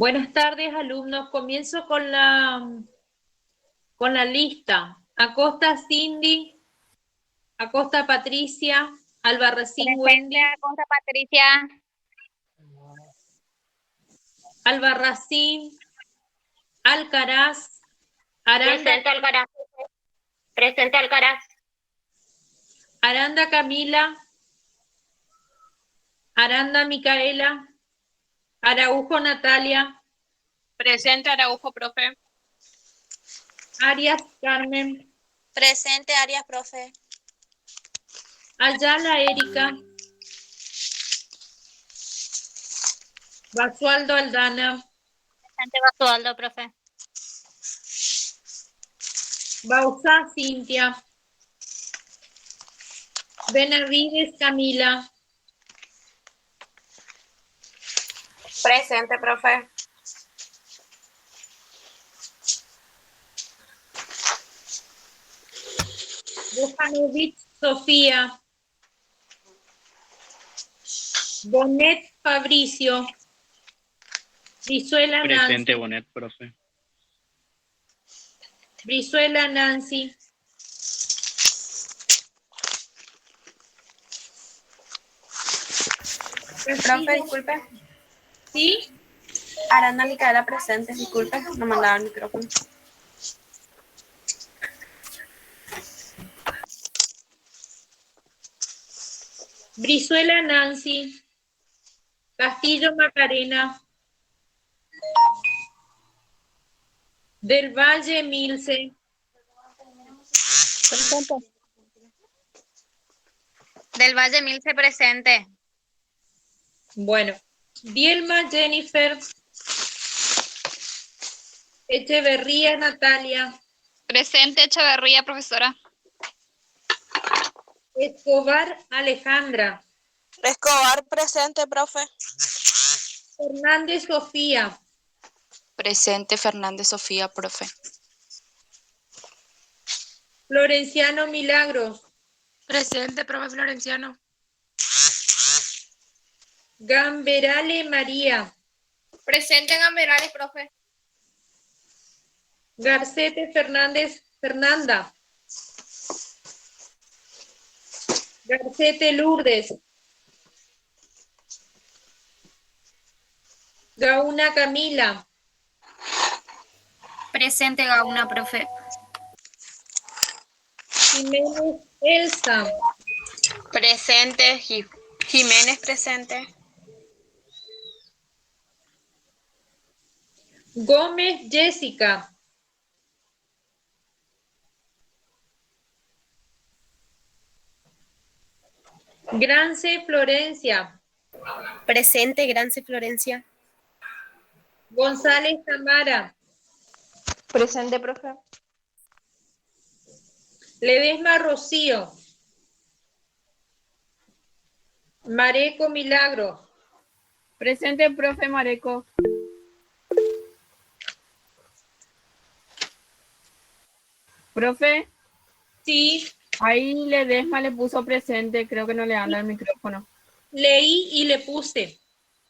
Buenas tardes, alumnos. Comienzo con la lista. Acosta Cindy, Acosta Patricia, Albarracín Presente, Wendy, Acosta Patricia. Albarracín, Alcaraz, Aranda, Presente, Alcaraz. Presente, Alcaraz. Aranda Camila, Aranda Micaela, Araujo Natalia, Presente, Araujo, profe. Arias Carmen, Presente, Arias, profe. Ayala Erika, Basualdo Aldana, Presente, Basualdo, profe. Bauzá Cintia, Benavides Camila, Presente, profe. Bojanovic Sofía, Bonet Fabricio, Brizuela Nancy, Presente, Bonet, profe. Brizuela Nancy, Profe, disculpe. ¿sí? Aranda Micaela presente, disculpe, no mandaba el micrófono. Brizuela Nancy, Castillo Macarena, Del Valle Milce, Presente. Del Valle Milce, presente. bueno, Dielma Jennifer, Echeverría Natalia, Presente, Echeverría, profesora. Escobar Alejandra, Escobar, presente, profe. Fernández Sofía, Presente, Fernández Sofía, profe. Florenciano Milagros, Presente, profe Florenciano. Gamberale María, Presente, Gamberales, profe. Garcete Fernández Fernanda, Garcete Lourdes, Gauna Camila, Presente, Gauna, profe. Jiménez Elsa, Presente, Jiménez, presente. Gómez Jessica, Grance Florencia, Presente, Grance Florencia. González Tamara, Presente, profe. Ledesma Rocío, Mareco Milagro, Presente, profe Mareco. Profe, sí, ahí Ledesma le puso presente, creo que no le habla el micrófono. leí y le puse.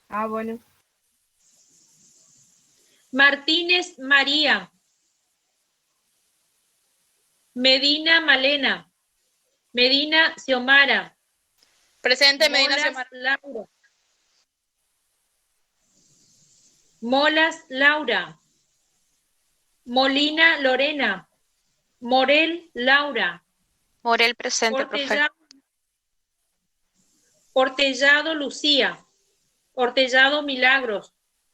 Ah, bueno. Martínez María, Medina Malena, Medina Xiomara, Presente, Medina Molas Xiomara. Laura, Molas Laura, Molina Lorena, Morel Laura, Morel, presente, profe. Portellado Lucía, Portellado Milagros,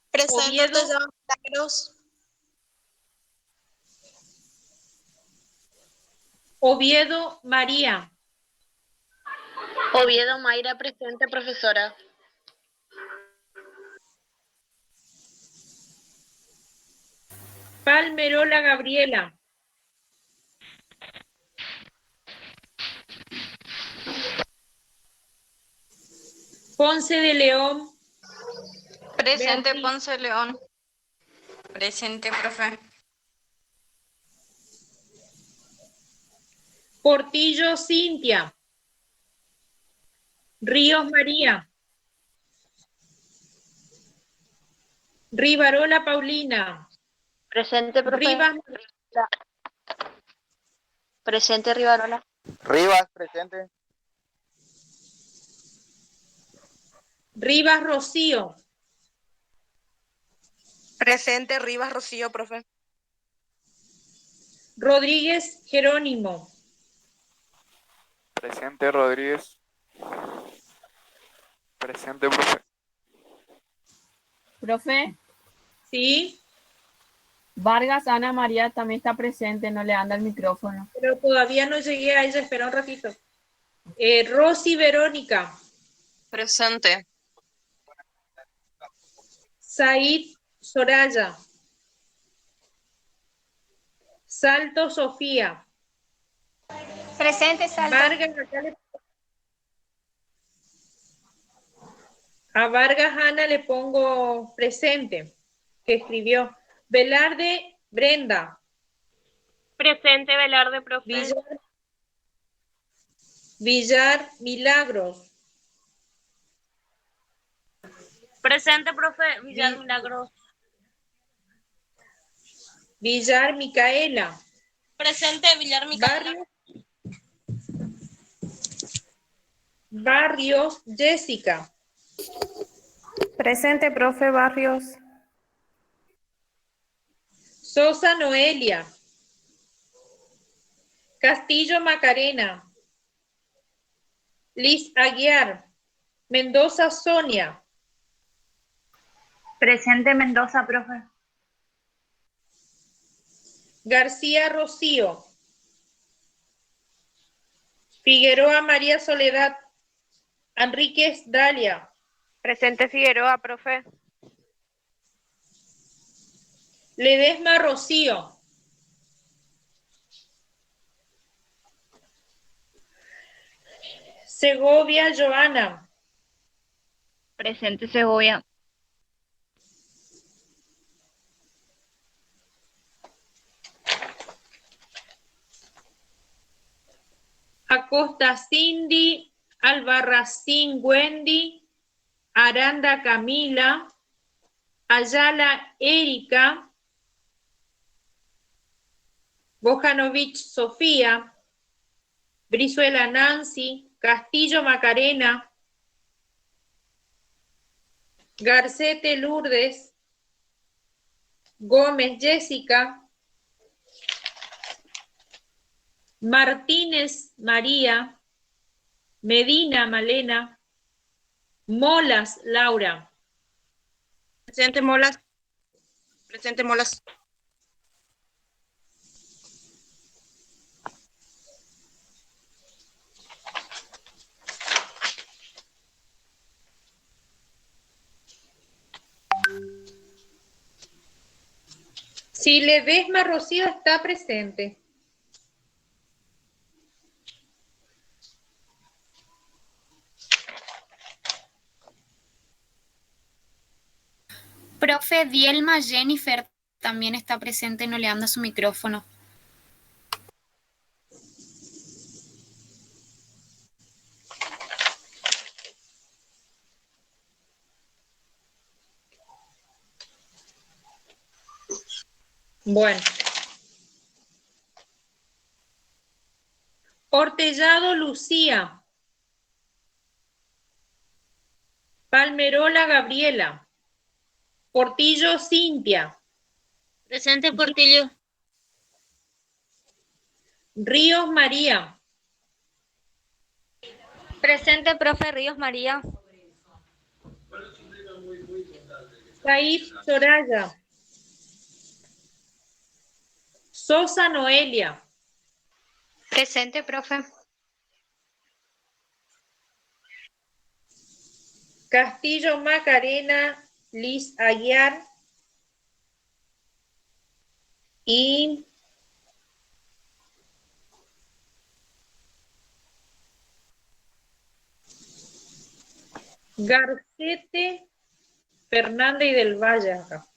Presente, Oviedo, Milagros. Oviedo María, Oviedo Mayra, presente, profesora. Palmerola Gabriela, Ponce de León, Presente, Beatriz. Ponce León. Presente, profe. Portillo Cintia, Ríos María, Rivarola Paulina. Presente, profe. Rivas, Presente, Rivarola. Rivas, presente. Rivas Rocío. Presente Rivas Rocío, profe. Rodríguez Jerónimo. Presente Rodríguez. Presente, profe. Profe, Sí, Vargas Ana María también está presente, no le anda el micrófono. pero todavía no llegué a ella, espera un ratito. Rosy Verónica. Presente. Said Soraya. Salto Sofía. Presente, Salto. Vargas, a Vargas Ana le pongo presente, que escribió. Velarde Brenda. Presente, Velarde, profe. Villar Milagros. Presente, profe. Villar Milagros. Villar Micaela. Presente Villar Micaela. Barrios Jessica. Presente, profe Barrios. Sosa Noelia. Castillo Macarena. Liz Aguiar. Mendoza Sonia. Presente, Mendoza, profe. García Rocío. Figueroa María Soledad. Enríquez Dalia. Presente, Figueroa, profe. Ledesma Rocío. Segovia Joana. Presente, Segovia. Acosta Cindy. Albarracín Wendy. Aranda Camila. Ayala Erika. Bojanovic Sofía. Brizuela Nancy. Castillo Macarena. Garcete Lourdes. Gómez Jessica. Martínez María. Medina Malena. Molas Laura. Presente Molas. Presente Molas. Si Ledesma Rocío está presente. Profe, Dielma Jennifer también está presente, no le anda su micrófono. Bueno. Hortellado Lucía. Palmerola Gabriela. Portillo Cintia. Presente, Portillo. Ríos María. Presente, profe. Ríos María. Saif Soraya. Sosa Noelia. Presente, profe. Castillo Macarena. Liz Aguiar. Y Garcete Fernández y del Valle acá.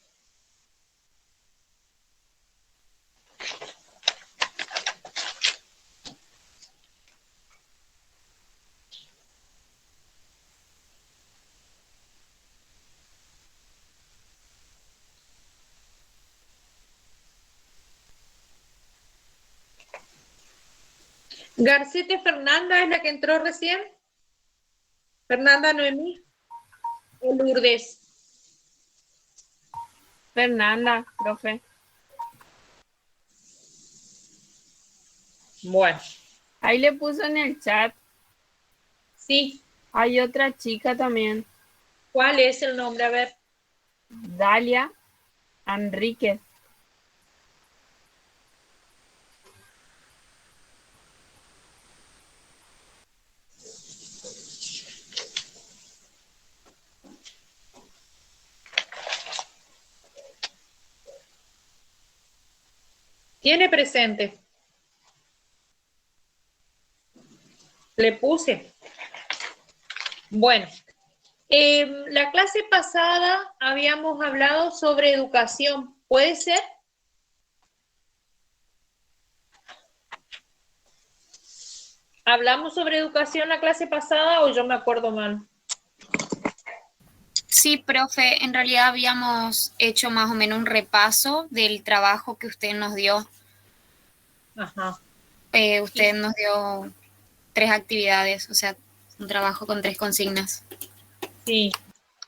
Garcete Fernanda es la que entró recién. Fernanda Noemí. O Lourdes. Fernanda, profe. Bueno, Ahí le puso en el chat. sí. Hay otra chica también, ¿Cuál es el nombre? A ver. Dalia Enríquez. ¿Tiene presente? Le puse. Bueno, la clase pasada habíamos hablado sobre educación. ¿Puede ser? ¿Hablamos sobre educación la clase pasada o yo me acuerdo mal? Sí, profe, en realidad habíamos hecho más o menos un repaso del trabajo que usted nos dio. Ajá. Usted nos dio 3 actividades, o sea, un trabajo con 3 consignas. Sí.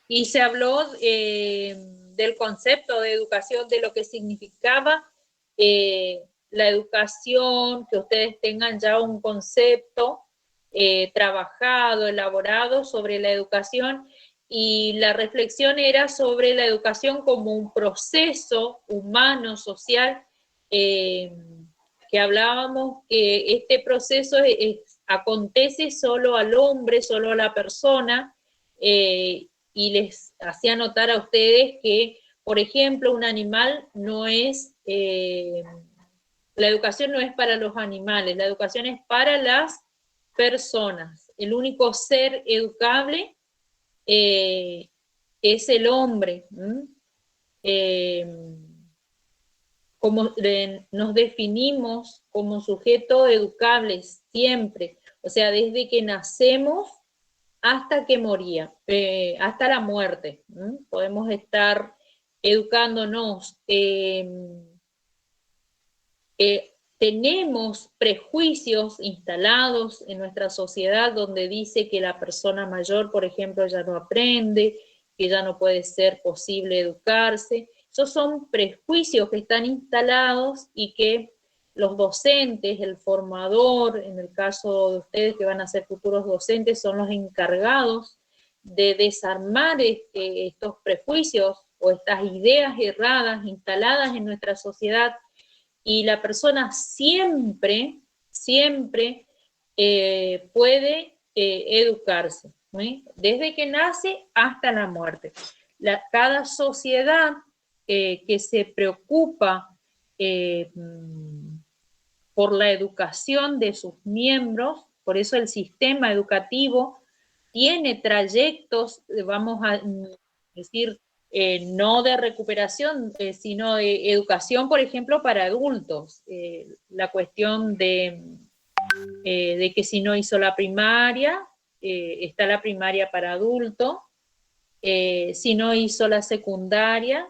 Y se habló del concepto de educación, de lo que significaba la educación, que ustedes tengan ya un concepto trabajado, elaborado sobre la educación, y la reflexión era sobre la educación como un proceso humano, social, que hablábamos que este proceso acontece solo al hombre, solo a la persona, y les hacía notar a ustedes que, por ejemplo, un animal no es, la educación no es para los animales, la educación es para las personas. El único ser educable es el hombre. Como nos definimos como sujetos educables siempre, o sea, desde que nacemos hasta que moría, hasta la muerte. Podemos estar educándonos. Tenemos prejuicios instalados en nuestra sociedad donde dice que la persona mayor, por ejemplo, ya no aprende, que ya no puede ser posible educarse. Esos son prejuicios que están instalados y que los docentes, el formador, en el caso de ustedes que van a ser futuros docentes, son los encargados de desarmar estos prejuicios o estas ideas erradas instaladas en nuestra sociedad, y la persona siempre puede educarse, desde que nace hasta la muerte. Cada sociedad que se preocupa por la educación de sus miembros, por eso el sistema educativo tiene trayectos, vamos a decir, no de recuperación, sino de educación, por ejemplo, para adultos. La cuestión de que si no hizo la primaria, está la primaria para adulto. Si no hizo la secundaria,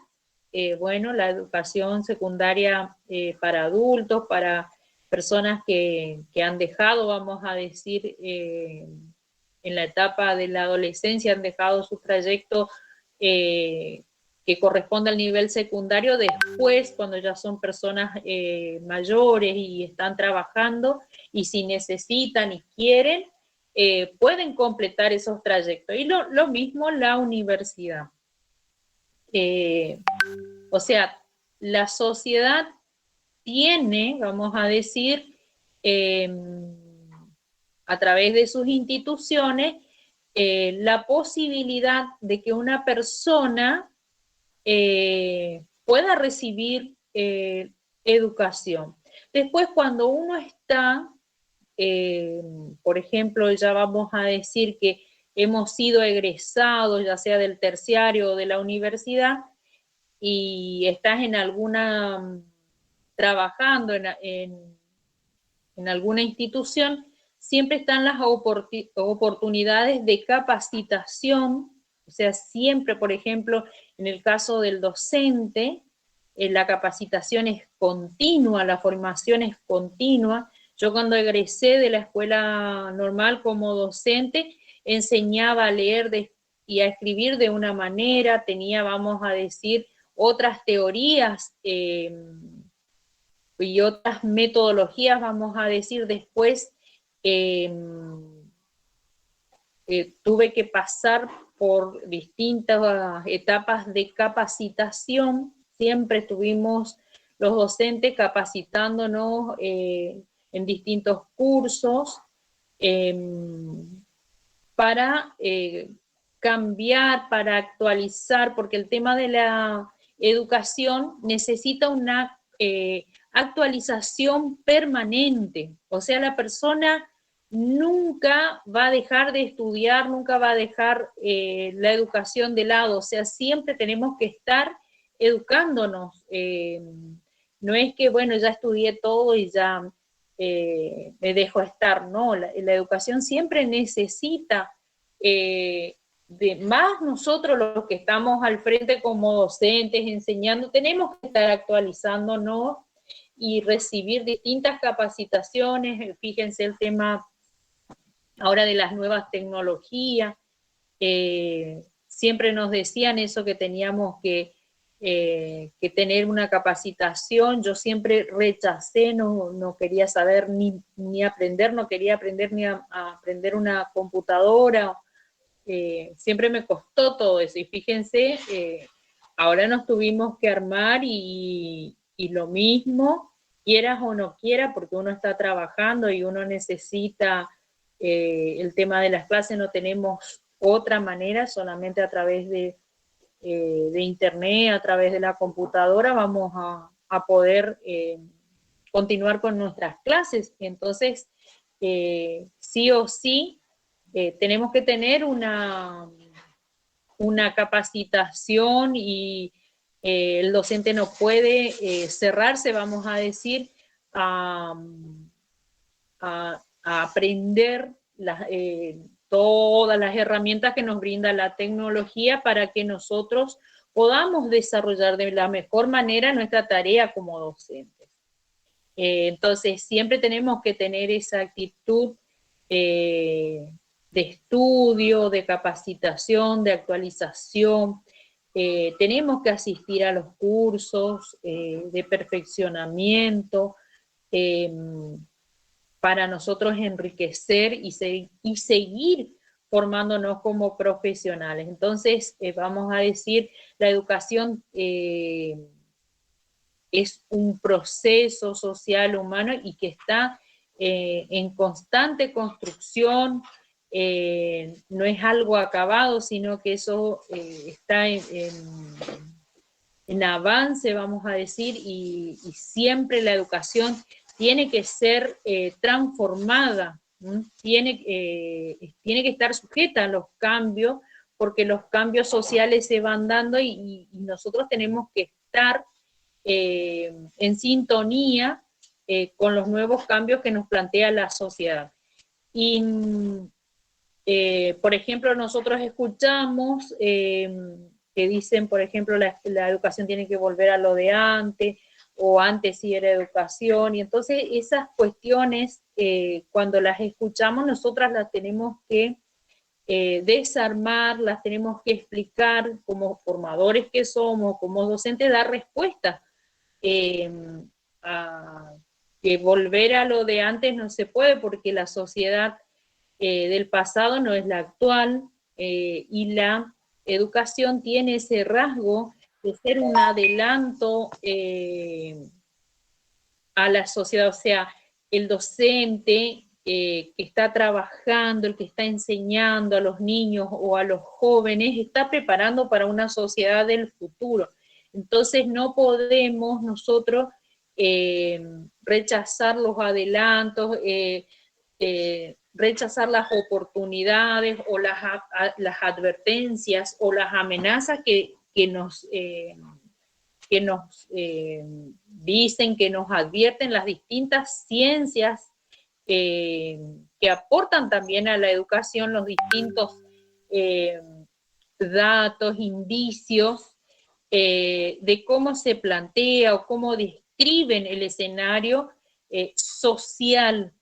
bueno, la educación secundaria para adultos, para personas que han dejado, vamos a decir, en la etapa de la adolescencia, han dejado su trayecto que corresponde al nivel secundario, después cuando ya son personas mayores y están trabajando, y si necesitan y quieren, pueden completar esos trayectos. Y lo mismo la universidad. O sea, la sociedad tiene, vamos a decir, a través de sus instituciones, la posibilidad de que una persona pueda recibir educación. Después, cuando uno está, por ejemplo, ya vamos a decir que hemos sido egresados, ya sea del terciario o de la universidad, y estás en alguna, trabajando en alguna institución, siempre están las oportunidades de capacitación, o sea, siempre, por ejemplo, en el caso del docente, la capacitación es continua, la formación es continua, Yo cuando egresé de la escuela normal como docente, enseñaba a leer y a escribir de una manera, tenía, vamos a decir, otras teorías y otras metodologías, vamos a decir, después tuve que pasar por distintas etapas de capacitación, siempre estuvimos los docentes capacitándonos en distintos cursos para cambiar, para actualizar, porque el tema de la educación necesita una actualización permanente, o sea, la persona nunca va a dejar de estudiar, nunca va a dejar la educación de lado, o sea, siempre tenemos que estar educándonos. No es que, bueno, ya estudié todo y ya me dejo estar, no, la educación siempre necesita de más nosotros los que estamos al frente como docentes, enseñando, tenemos que estar actualizándonos y recibir distintas capacitaciones. Fíjense el tema ahora de las nuevas tecnologías, siempre nos decían eso que teníamos que tener una capacitación. Yo siempre rechacé, no quería saber ni aprender, no quería aprender ni a aprender una computadora, siempre me costó todo eso, y fíjense, ahora nos tuvimos que armar y lo mismo, quieras o no quieras, porque uno está trabajando y uno necesita el tema de las clases, no tenemos otra manera, solamente a través de internet, a través de la computadora, vamos a poder continuar con nuestras clases. Entonces, sí o sí, tenemos que tener una capacitación y el docente no puede cerrarse, vamos a decir, a aprender todas las herramientas que nos brinda la tecnología para que nosotros podamos desarrollar de la mejor manera nuestra tarea como docentes. Entonces, siempre tenemos que tener esa actitud de estudio, de capacitación, de actualización. Tenemos que asistir a los cursos de perfeccionamiento para nosotros enriquecer y seguir formándonos como profesionales. Entonces, vamos a decir, la educación es un proceso social, humano, y que está en constante construcción, no es algo acabado, sino que eso está en avance, vamos a decir, y siempre la educación tiene que ser transformada, tiene que estar sujeta a los cambios, porque los cambios sociales se van dando y nosotros tenemos que estar en sintonía con los nuevos cambios que nos plantea la sociedad. Y, por ejemplo, nosotros escuchamos que dicen, por ejemplo, la educación tiene que volver a lo de antes, o antes sí era educación, y entonces esas cuestiones, cuando las escuchamos, nosotras las tenemos que desarmar, las tenemos que explicar como formadores que somos, como docentes, dar respuesta. Que volver a lo de antes no se puede, porque la sociedad del pasado no es la actual, y la educación tiene ese rasgo de ser un adelanto a la sociedad, o sea, el docente que está trabajando, el que está enseñando a los niños o a los jóvenes, está preparando para una sociedad del futuro. Entonces no podemos nosotros rechazar los adelantos, rechazar las oportunidades o las advertencias o las amenazas que nos dicen, que nos advierten las distintas ciencias que aportan también a la educación, los distintos datos, indicios de cómo se plantea o cómo describen el escenario social,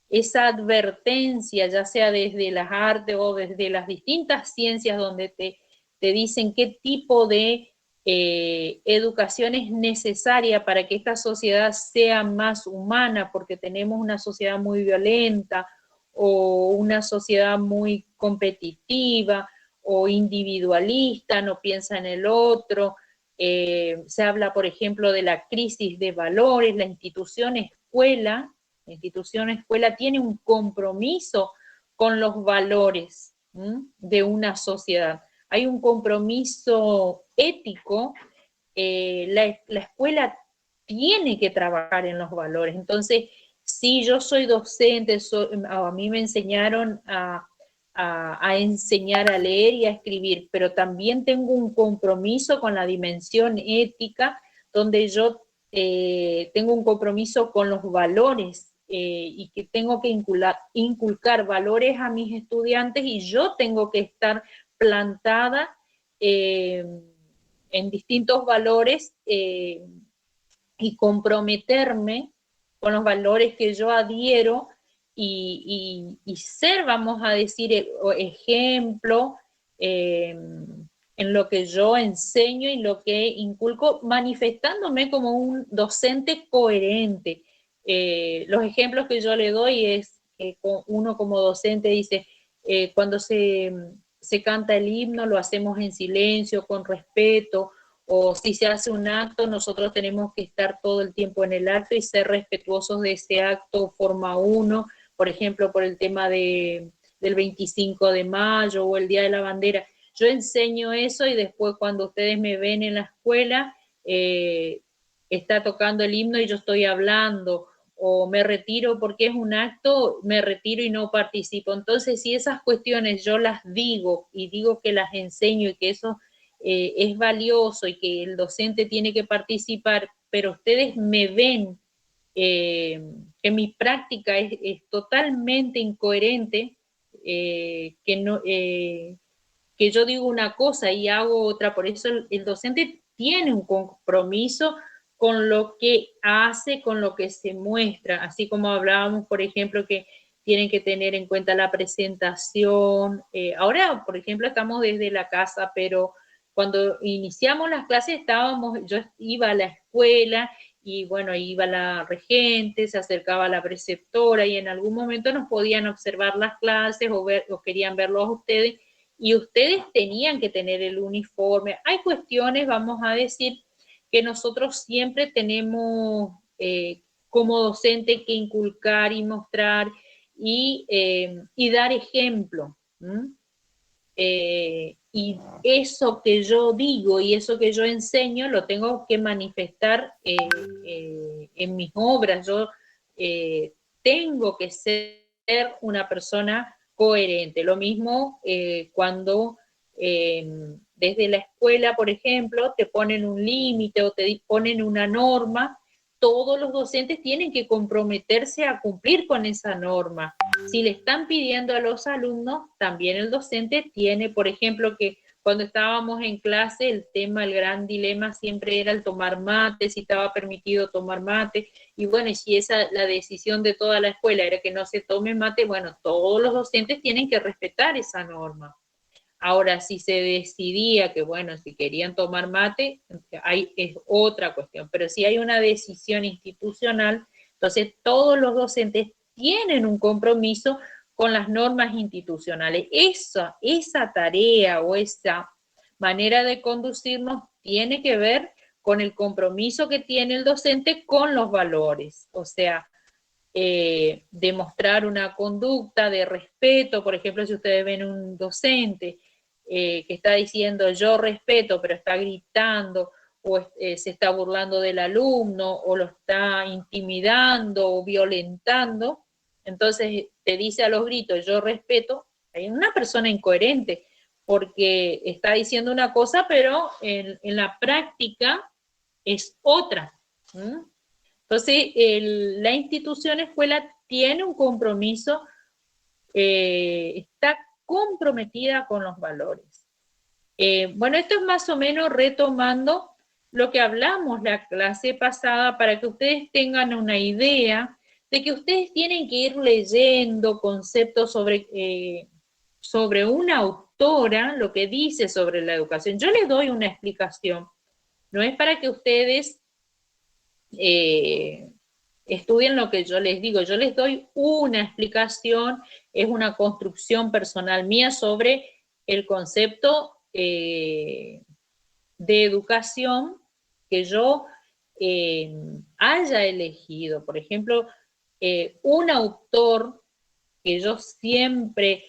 esa advertencia, ya sea desde las artes o desde las distintas ciencias donde te dicen qué tipo de educación es necesaria para que esta sociedad sea más humana, porque tenemos una sociedad muy violenta o una sociedad muy competitiva o individualista, no piensa en el otro. Se habla, por ejemplo, de la crisis de valores. La institución escuela tiene un compromiso con los valores de una sociedad. Hay un compromiso ético. La escuela tiene que trabajar en los valores. Entonces, si yo soy docente, a mí me enseñaron a enseñar a leer y a escribir, pero también tengo un compromiso con la dimensión ética, donde yo tengo un compromiso con los valores y que tengo que inculcar valores a mis estudiantes, y yo tengo que estar plantada en distintos valores y comprometerme con los valores que yo adhiero y ser, vamos a decir, ejemplo en lo que yo enseño y lo que inculco, manifestándome como un docente coherente. Los ejemplos que yo le doy es que uno como docente dice, cuando se canta el himno, lo hacemos en silencio, con respeto, o si se hace un acto, nosotros tenemos que estar todo el tiempo en el acto y ser respetuosos de ese acto, forma uno, por ejemplo, por el tema del 25 de mayo o el Día de la Bandera. Yo enseño eso y después cuando ustedes me ven en la escuela, está tocando el himno y yo estoy hablando, o me retiro porque es un acto, me retiro y no participo. Entonces, si esas cuestiones yo las digo y digo que las enseño y que eso es valioso y que el docente tiene que participar, pero ustedes me ven que mi práctica es totalmente incoherente, que yo digo una cosa y hago otra. Por eso el docente tiene un compromiso con lo que hace, con lo que se muestra, así como hablábamos, por ejemplo, que tienen que tener en cuenta la presentación. Ahora, por ejemplo, estamos desde la casa, pero cuando iniciamos las clases yo iba a la escuela y bueno, iba la regente, se acercaba la preceptora y en algún momento nos podían observar las clases o querían verlos a ustedes, y ustedes tenían que tener el uniforme. Hay cuestiones, vamos a decir, que nosotros siempre tenemos como docente que inculcar y mostrar y dar ejemplo. Y eso que yo digo y eso que yo enseño lo tengo que manifestar en mis obras. Yo tengo que ser una persona coherente. Lo mismo cuando desde la escuela, por ejemplo, te ponen un límite o te ponen una norma, todos los docentes tienen que comprometerse a cumplir con esa norma. Si le están pidiendo a los alumnos, también el docente tiene, por ejemplo, que cuando estábamos en clase, el gran dilema siempre era el tomar mate, si estaba permitido tomar mate, y bueno, y si la decisión de toda la escuela era que no se tome mate, bueno, todos los docentes tienen que respetar esa norma. Ahora, si se decidía que, bueno, si querían tomar mate, es otra cuestión. Pero si hay una decisión institucional, entonces todos los docentes tienen un compromiso con las normas institucionales. Esa tarea o esa manera de conducirnos tiene que ver con el compromiso que tiene el docente con los valores. O sea, demostrar una conducta de respeto. Por ejemplo, si ustedes ven un docente que está diciendo yo respeto, pero está gritando, o se está burlando del alumno, o lo está intimidando o violentando, entonces te dice a los gritos yo respeto, hay una persona incoherente, porque está diciendo una cosa, pero en la práctica es otra. Entonces, la institución escuela tiene un compromiso, está comprometida con los valores. Bueno, esto es más o menos retomando lo que hablamos la clase pasada para que ustedes tengan una idea de que ustedes tienen que ir leyendo conceptos sobre una autora, lo que dice sobre la educación. Yo les doy una explicación, no es para que ustedes estudien lo que yo les digo, yo les doy una explicación, es una construcción personal mía sobre el concepto de educación que yo haya elegido. Por ejemplo, un autor que yo siempre,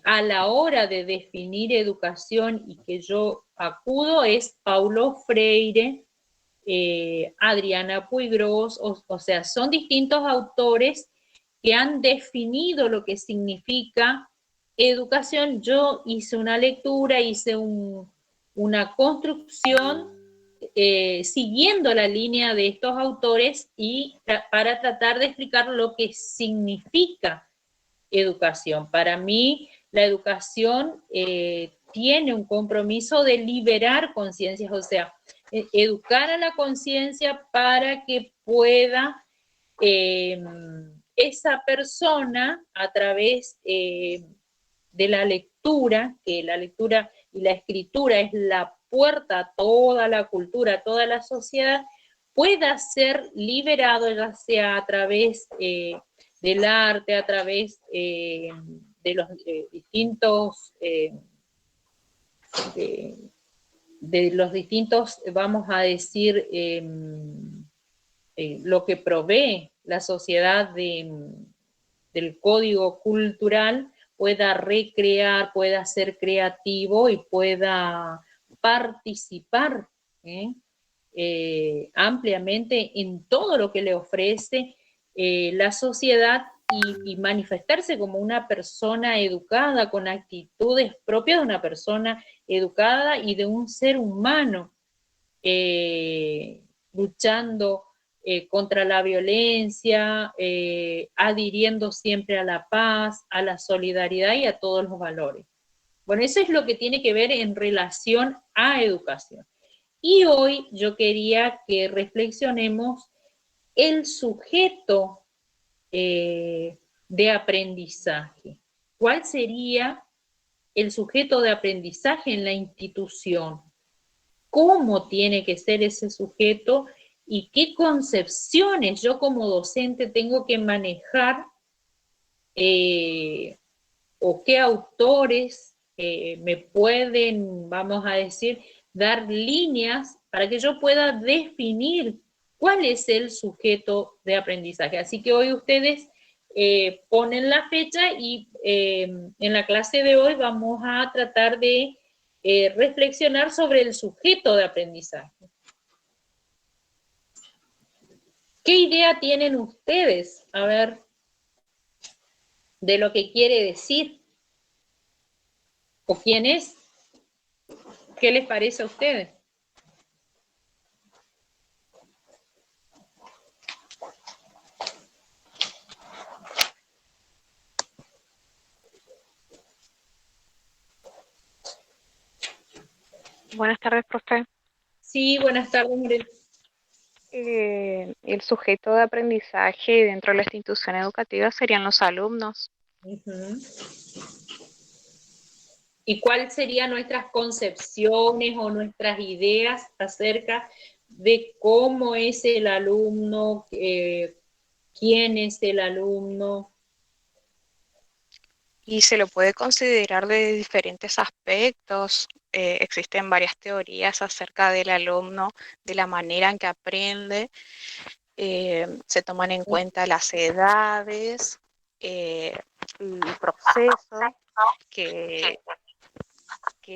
a la hora de definir educación y que yo acudo, es Paulo Freire, Adriana Puigros, o sea, son distintos autores que han definido lo que significa educación. Yo hice una lectura, hice una construcción siguiendo la línea de estos autores y para tratar de explicar lo que significa educación. Para mí, la educación tiene un compromiso de liberar conciencias, o sea, educar a la conciencia para que pueda esa persona, a través de la lectura, que la lectura y la escritura es la puerta a toda la cultura, a toda la sociedad, pueda ser liberado, ya sea a través del arte, a través de los distintos vamos a decir, lo que provee la sociedad del código cultural, pueda recrear, pueda ser creativo y pueda participar ampliamente en todo lo que le ofrece la sociedad y manifestarse como una persona educada, con actitudes propias de una persona educada y de un ser humano, luchando contra la violencia, adhiriendo siempre a la paz, a la solidaridad y a todos los valores. Bueno, eso es lo que tiene que ver en relación a educación. Y hoy yo quería que reflexionemos el sujeto de aprendizaje. ¿Cuál sería el sujeto de aprendizaje en la institución? ¿Cómo tiene que ser ese sujeto? ¿Y qué concepciones yo como docente tengo que manejar? ¿O qué autores me pueden, vamos a decir, dar líneas para que yo pueda definir cuál es el sujeto de aprendizaje? Así que hoy ustedes ponen la fecha y en la clase de hoy vamos a tratar de reflexionar sobre el sujeto de aprendizaje. ¿Qué idea tienen ustedes, a ver, de lo que quiere decir? ¿O quién es? ¿Qué les parece a ustedes? Buenas tardes, profe. Sí, buenas tardes, Morel. El sujeto de aprendizaje dentro de la institución educativa serían los alumnos. Uh-huh. ¿Y cuáles serían nuestras concepciones o nuestras ideas acerca de cómo es el alumno, quién es el alumno? Y se lo puede considerar de diferentes aspectos. Existen varias teorías acerca del alumno, de la manera en que aprende. Se toman en cuenta las edades, el proceso que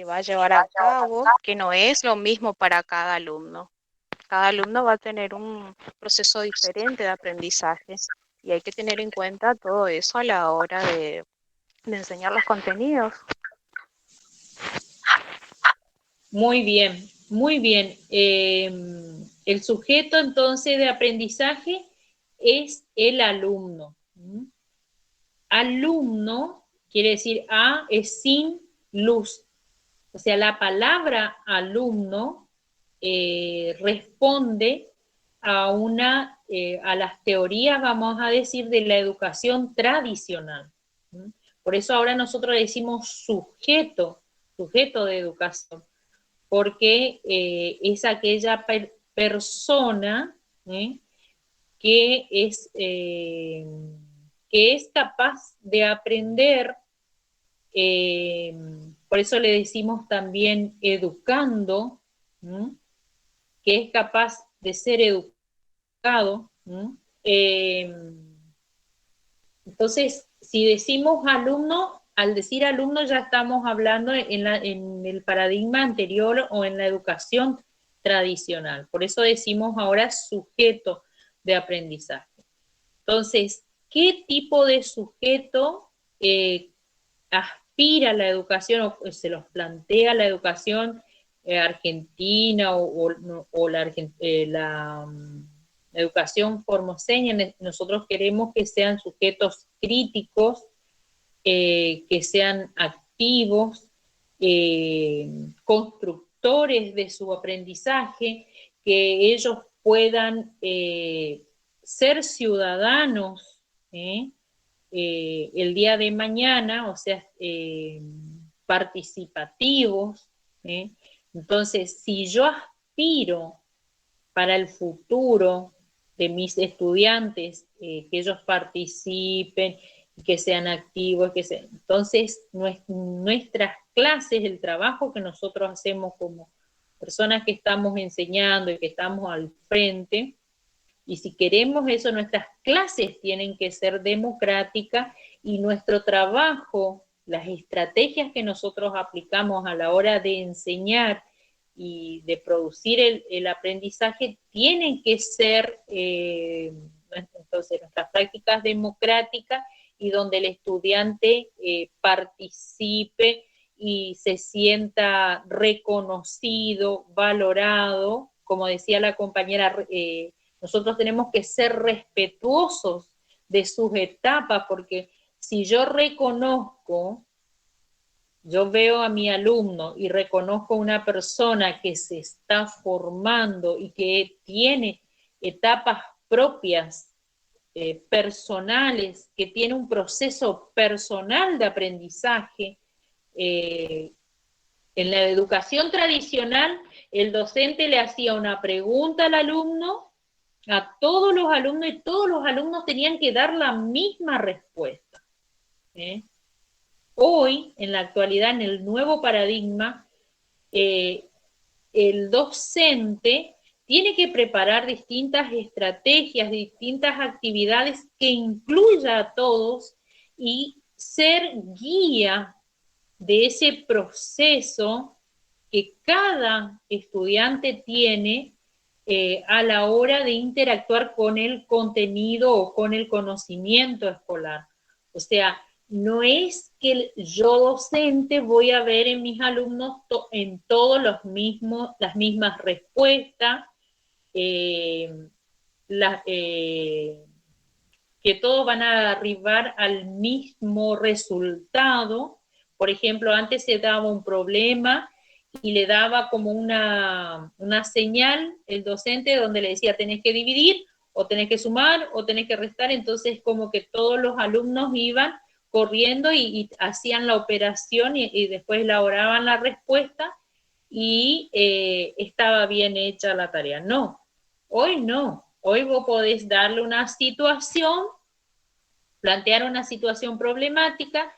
va a llevar a cabo, que no es lo mismo para cada alumno. Cada alumno va a tener un proceso diferente de aprendizaje y hay que tener en cuenta todo eso a la hora de enseñar los contenidos. Muy bien, muy bien. El sujeto entonces de aprendizaje es el alumno. Alumno quiere decir A es sin luz. O sea, la palabra alumno responde a las teorías, vamos a decir, de la educación tradicional. Por eso ahora nosotros le decimos sujeto de educación, porque es aquella persona que es capaz de aprender, por eso le decimos también educando, que es capaz de ser educado. Entonces, si decimos alumno, al decir alumno ya estamos hablando en el paradigma anterior o en la educación tradicional. Por eso decimos ahora sujeto de aprendizaje. Entonces, ¿qué tipo de sujeto aspira a la educación o se los plantea la educación argentina o la educación formoseña? Nosotros queremos que sean sujetos críticos, que sean activos, constructores de su aprendizaje, que ellos puedan ser ciudadanos el día de mañana, o sea, participativos. Entonces, si yo aspiro para el futuro de mis estudiantes, que ellos participen, que sean activos, entonces nuestras clases, el trabajo que nosotros hacemos como personas que estamos enseñando y que estamos al frente, y si queremos eso, nuestras clases tienen que ser democráticas y nuestro trabajo, las estrategias que nosotros aplicamos a la hora de enseñar y de producir el aprendizaje tienen que ser, entonces, nuestras prácticas democráticas y donde el estudiante participe y se sienta reconocido, valorado. Como decía la compañera, nosotros tenemos que ser respetuosos de sus etapas, porque si yo reconozco, yo veo a mi alumno y reconozco una persona que se está formando y que tiene etapas propias, personales, que tiene un proceso personal de aprendizaje. En la educación tradicional, el docente le hacía una pregunta al alumno, a todos los alumnos, y todos los alumnos tenían que dar la misma respuesta. Hoy, en la actualidad, en el nuevo paradigma, el docente tiene que preparar distintas estrategias, distintas actividades que incluya a todos y ser guía de ese proceso que cada estudiante tiene a la hora de interactuar con el contenido o con el conocimiento escolar. O sea, no es que yo docente voy a ver en mis alumnos en todos las mismas respuestas, que todos van a arribar al mismo resultado. Por ejemplo, antes se daba un problema y le daba como una señal el docente donde le decía tenés que dividir, o tenés que sumar, o tenés que restar. Entonces como que todos los alumnos iban corriendo y hacían la operación y después elaboraban la respuesta y estaba bien hecha la tarea. No, hoy vos podés darle una situación, plantear una situación problemática,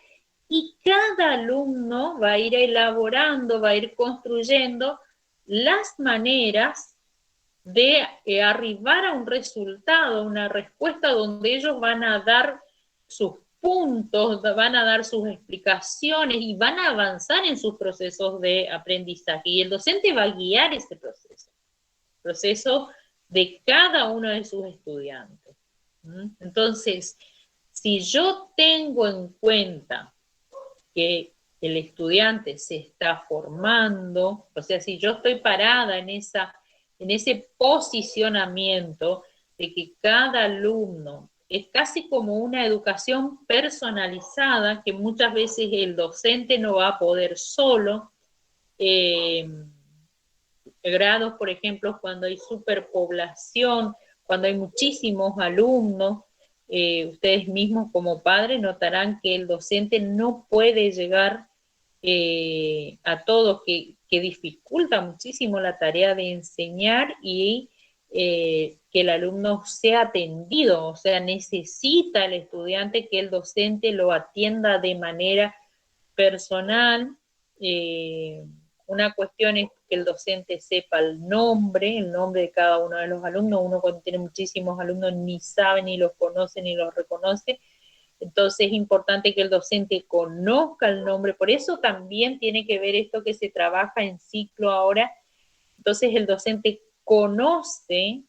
y cada alumno va a ir elaborando, va a ir construyendo las maneras de arribar a un resultado, una respuesta donde ellos van a dar sus puntos, van a dar sus explicaciones y van a avanzar en sus procesos de aprendizaje. Y el docente va a guiar ese proceso de cada uno de sus estudiantes. Entonces, si yo tengo en cuenta que el estudiante se está formando, o sea, si yo estoy parada en ese posicionamiento de que cada alumno es casi como una educación personalizada, que muchas veces el docente no va a poder solo grados, por ejemplo, cuando hay superpoblación, cuando hay muchísimos alumnos, ustedes mismos como padres notarán que el docente no puede llegar a todos, que dificulta muchísimo la tarea de enseñar y que el alumno sea atendido, o sea, necesita el estudiante que el docente lo atienda de manera personal. Una cuestión es que el docente sepa el nombre de cada uno de los alumnos. Uno cuando tiene muchísimos alumnos ni sabe, ni los conoce, ni los reconoce. Entonces es importante que el docente conozca el nombre. Por eso también tiene que ver esto que se trabaja en ciclo ahora. Entonces el docente conoce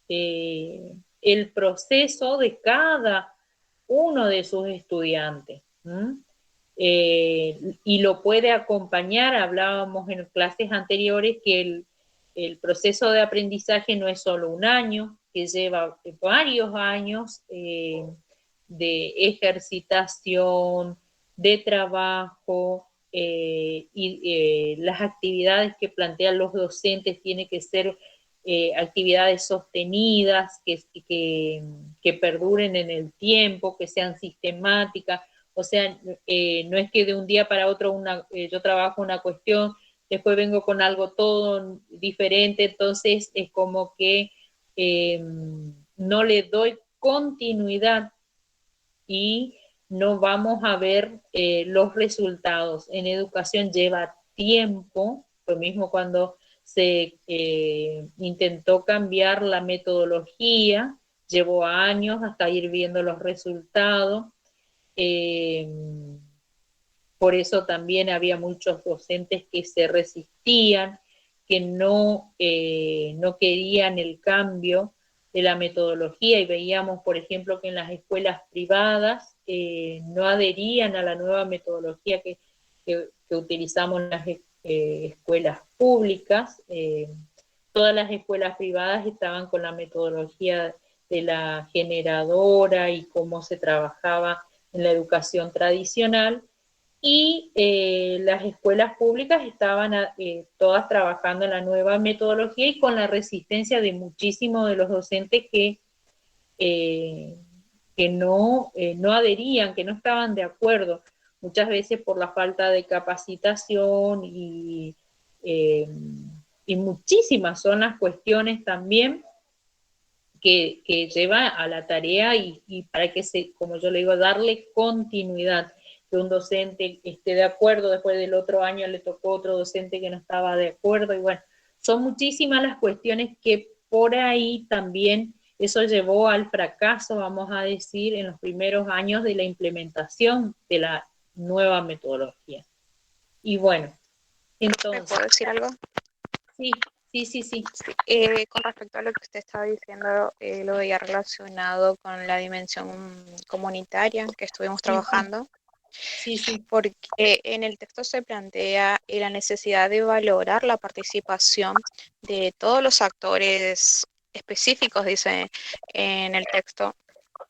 el proceso de cada uno de sus estudiantes. Y lo puede acompañar. Hablábamos en clases anteriores que el proceso de aprendizaje no es solo un año, que lleva varios años de ejercitación, de trabajo, y las actividades que plantean los docentes tienen que ser actividades sostenidas, que perduren en el tiempo, que sean sistemáticas. O sea, no es que de un día para otro yo trabajo una cuestión, después vengo con algo todo diferente, entonces es como que no le doy continuidad y no vamos a ver los resultados. En educación lleva tiempo, lo mismo cuando se intentó cambiar la metodología, llevó años hasta ir viendo los resultados. Por eso también había muchos docentes que se resistían, que no querían el cambio de la metodología, y veíamos, por ejemplo, que en las escuelas privadas no adherían a la nueva metodología que utilizamos en las escuelas públicas. Todas las escuelas privadas estaban con la metodología de la generadora y cómo se trabajaba en la educación tradicional, y las escuelas públicas estaban todas trabajando en la nueva metodología y con la resistencia de muchísimos de los docentes que no adherían, que no estaban de acuerdo, muchas veces por la falta de capacitación y muchísimas son las cuestiones también que lleva a la tarea y para que como yo le digo, darle continuidad, que un docente esté de acuerdo, después del otro año le tocó otro docente que no estaba de acuerdo, y bueno, son muchísimas las cuestiones que por ahí también eso llevó al fracaso, vamos a decir, en los primeros años de la implementación de la nueva metodología. Y bueno, entonces... ¿Puedo decir algo? Sí. Con respecto a lo que usted estaba diciendo, lo veía relacionado con la dimensión comunitaria que estuvimos trabajando. Sí. Porque en el texto se plantea la necesidad de valorar la participación de todos los actores específicos, dice en el texto.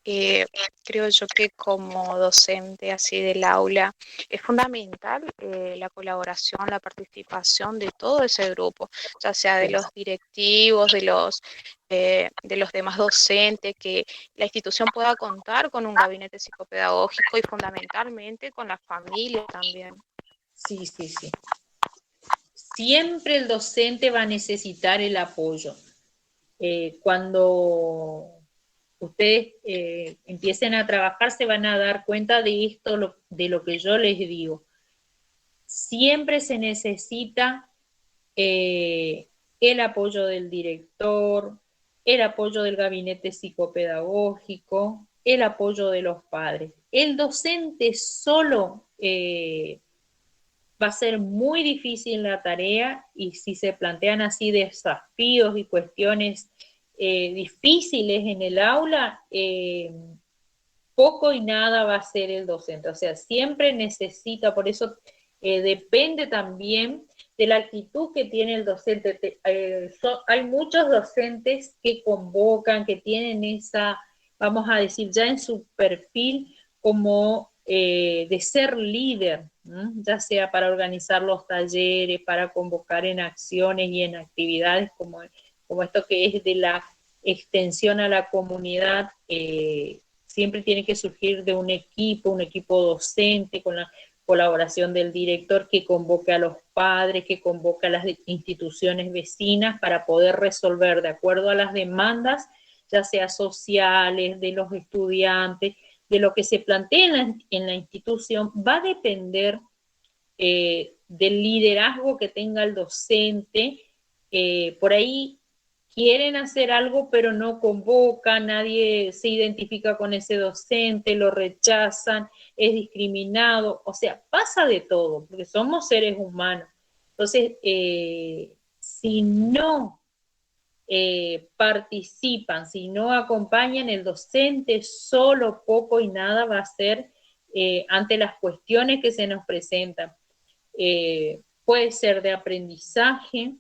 Creo yo que como docente así del aula es fundamental la colaboración, la participación de todo ese grupo, ya sea de los directivos, de los demás docentes, que la institución pueda contar con un gabinete psicopedagógico y fundamentalmente con la familia también. Sí. Siempre el docente va a necesitar el apoyo. Cuando ustedes empiecen a trabajar se van a dar cuenta de esto, de lo que yo les digo. Siempre se necesita el apoyo del director, el apoyo del gabinete psicopedagógico, el apoyo de los padres. El docente solo va a ser muy difícil la tarea, y si se plantean así desafíos y cuestiones difíciles en el aula, poco y nada va a ser el docente. O sea, siempre necesita, por eso depende también de la actitud que tiene el docente. Hay muchos docentes que convocan, que tienen esa, vamos a decir, ya en su perfil como de ser líder, ya sea para organizar los talleres, para convocar en acciones y en actividades como esto que es de la extensión a la comunidad, siempre tiene que surgir de un equipo docente, con la colaboración del director, que convoque a los padres, que convoque a las instituciones vecinas para poder resolver de acuerdo a las demandas, ya sea sociales, de los estudiantes, de lo que se plantea en la institución. Va a depender del liderazgo que tenga el docente. Por ahí quieren hacer algo, pero no convocan, nadie se identifica con ese docente, lo rechazan, es discriminado, o sea, pasa de todo, porque somos seres humanos. Entonces, si no participan, si no acompañan, el docente solo, poco y nada va a hacer ante las cuestiones que se nos presentan. Puede ser de aprendizaje,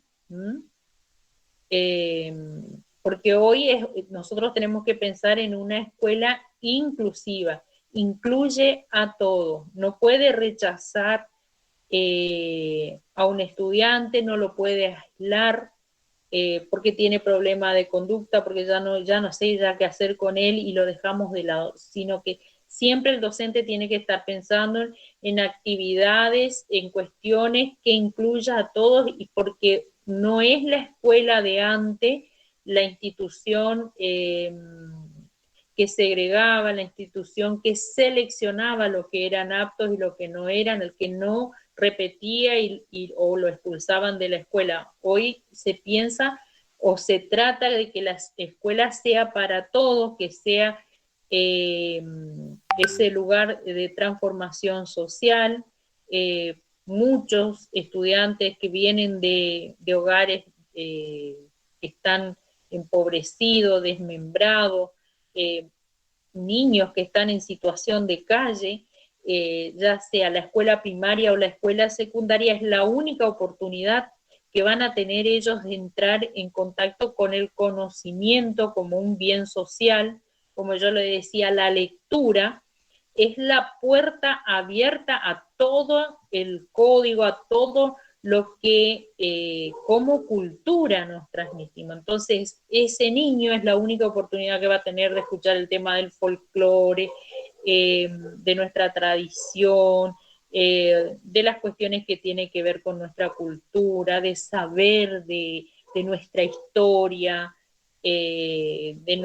porque hoy nosotros tenemos que pensar en una escuela inclusiva, incluye a todos, no puede rechazar a un estudiante, no lo puede aislar porque tiene problema de conducta, porque ya no sé ya qué hacer con él y lo dejamos de lado, sino que siempre el docente tiene que estar pensando en actividades, en cuestiones que incluya a todos, y porque no es la escuela de antes, la institución que segregaba, la institución que seleccionaba lo que eran aptos y lo que no eran, el que no repetía o lo expulsaban de la escuela. Hoy se piensa o se trata de que la escuela sea para todos, que sea ese lugar de transformación social. Muchos estudiantes que vienen de hogares que están empobrecidos, desmembrados, niños que están en situación de calle, ya sea la escuela primaria o la escuela secundaria, es la única oportunidad que van a tener ellos de entrar en contacto con el conocimiento como un bien social. Como yo le decía, la lectura es la puerta abierta a todo el código, a todo lo que como cultura nos transmitimos. Entonces, ese niño es la única oportunidad que va a tener de escuchar el tema del folclore, de nuestra tradición, de las cuestiones que tienen que ver con nuestra cultura, de saber de nuestra historia, de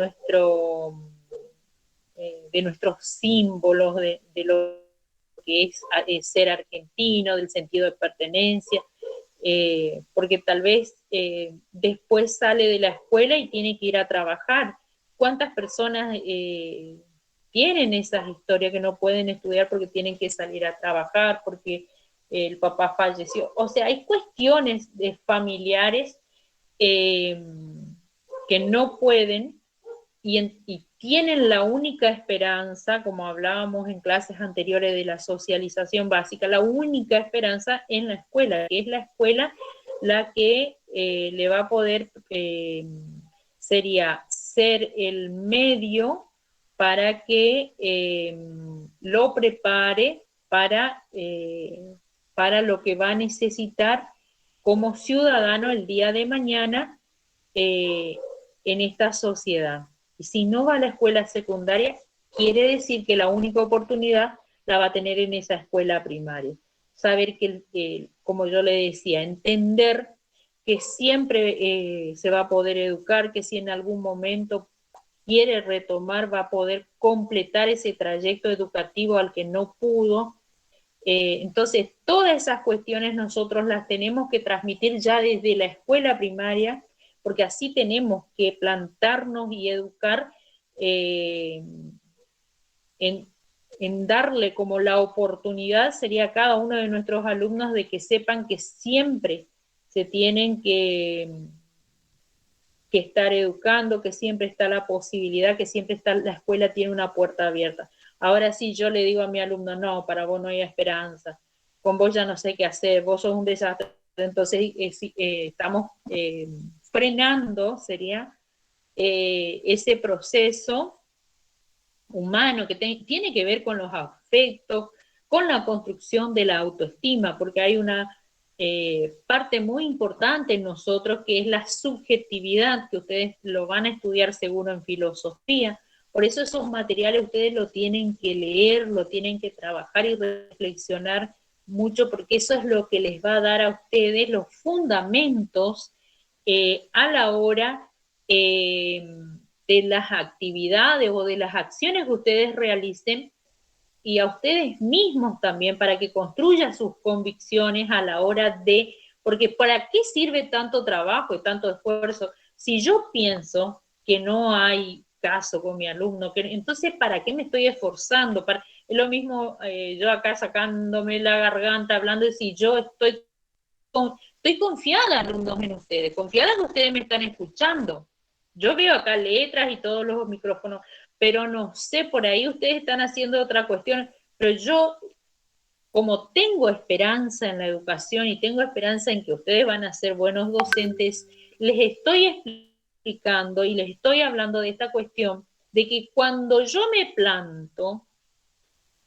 nuestros símbolos, de lo que es ser argentino, del sentido de pertenencia, porque tal vez después sale de la escuela y tiene que ir a trabajar. ¿Cuántas personas tienen esas historias que no pueden estudiar porque tienen que salir a trabajar, porque el papá falleció? O sea, hay cuestiones familiares que no pueden y tienen la única esperanza, como hablábamos en clases anteriores de la socialización básica, la única esperanza en la escuela, que es la escuela la que le va a poder, sería ser el medio para que lo prepare para lo que va a necesitar como ciudadano el día de mañana en esta sociedad. Y si no va a la escuela secundaria, quiere decir que la única oportunidad la va a tener en esa escuela primaria. Saber que como yo le decía, entender que siempre se va a poder educar, que si en algún momento quiere retomar, va a poder completar ese trayecto educativo al que no pudo. Entonces, todas esas cuestiones nosotros las tenemos que transmitir ya desde la escuela primaria, porque así tenemos que plantarnos y educar en darle como la oportunidad, sería a cada uno de nuestros alumnos, de que sepan que siempre se tienen que estar educando, que siempre está la posibilidad, que siempre está, la escuela tiene una puerta abierta. Ahora sí, yo le digo a mi alumno, no, para vos no hay esperanza, con vos ya no sé qué hacer, vos sos un desastre. Entonces estamos frenando, sería ese proceso humano que tiene que ver con los afectos, con la construcción de la autoestima, porque hay una parte muy importante en nosotros que es la subjetividad, que ustedes lo van a estudiar seguro en filosofía. Por eso esos materiales ustedes lo tienen que leer, lo tienen que trabajar y reflexionar mucho, porque eso es lo que les va a dar a ustedes los fundamentos a la hora de las actividades o de las acciones que ustedes realicen, y a ustedes mismos también, para que construyan sus convicciones a la hora de, porque ¿para qué sirve tanto trabajo y tanto esfuerzo? Si yo pienso que no hay caso con mi alumno, entonces ¿para qué me estoy esforzando? Es lo mismo yo acá sacándome la garganta, hablando de si yo estoy confiada, alumnos, en ustedes, confiada que ustedes me están escuchando. Yo veo acá letras y todos los micrófonos, pero no sé, por ahí ustedes están haciendo otra cuestión, pero yo, como tengo esperanza en la educación y tengo esperanza en que ustedes van a ser buenos docentes, les estoy explicando y les estoy hablando de esta cuestión, de que cuando yo me planto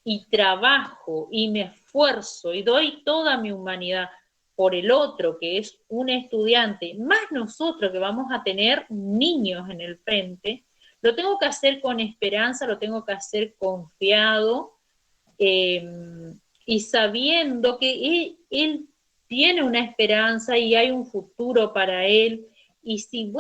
y trabajo y me esfuerzo y doy toda mi humanidad por el otro, que es un estudiante, más nosotros que vamos a tener niños en el frente, lo tengo que hacer con esperanza, lo tengo que hacer confiado y sabiendo que él tiene una esperanza y hay un futuro para él. Y si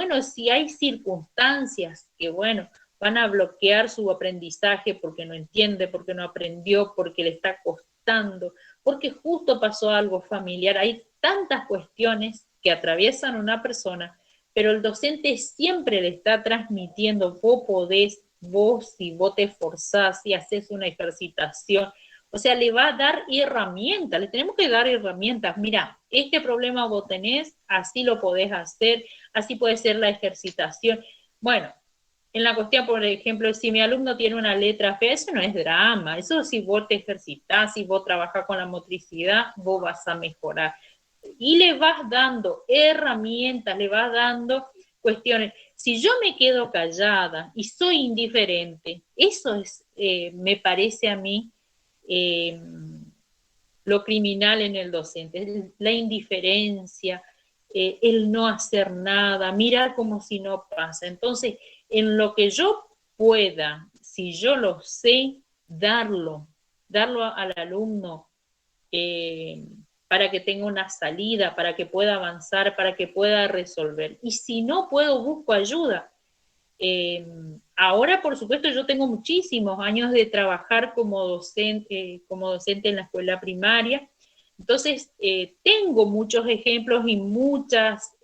hay circunstancias que, van a bloquear su aprendizaje porque no entiende, porque no aprendió, porque le está costando, porque justo pasó algo familiar, hay tantas cuestiones que atraviesan a una persona, pero el docente siempre le está transmitiendo, vos podés, vos si vos te esforzás, si haces una ejercitación, o sea, le va a dar herramientas, le tenemos que dar herramientas. Mira, este problema vos tenés, así lo podés hacer, así puede ser la ejercitación. Bueno, en la cuestión, por ejemplo, si mi alumno tiene una letra fea, eso no es drama, eso si vos te ejercitás, si vos trabajás con la motricidad, vos vas a mejorar. Y le vas dando herramientas, le vas dando cuestiones. Si yo me quedo callada y soy indiferente, eso es, me parece a mí, lo criminal en el docente, la indiferencia, el no hacer nada, mirar como si no pasa. Entonces, en lo que yo pueda, si yo lo sé, darlo al alumno, para que tenga una salida, para que pueda avanzar, para que pueda resolver. Y si no puedo, busco ayuda. Ahora, por supuesto, yo tengo muchísimos años de trabajar como docente en la escuela primaria, entonces tengo muchos ejemplos y muchas,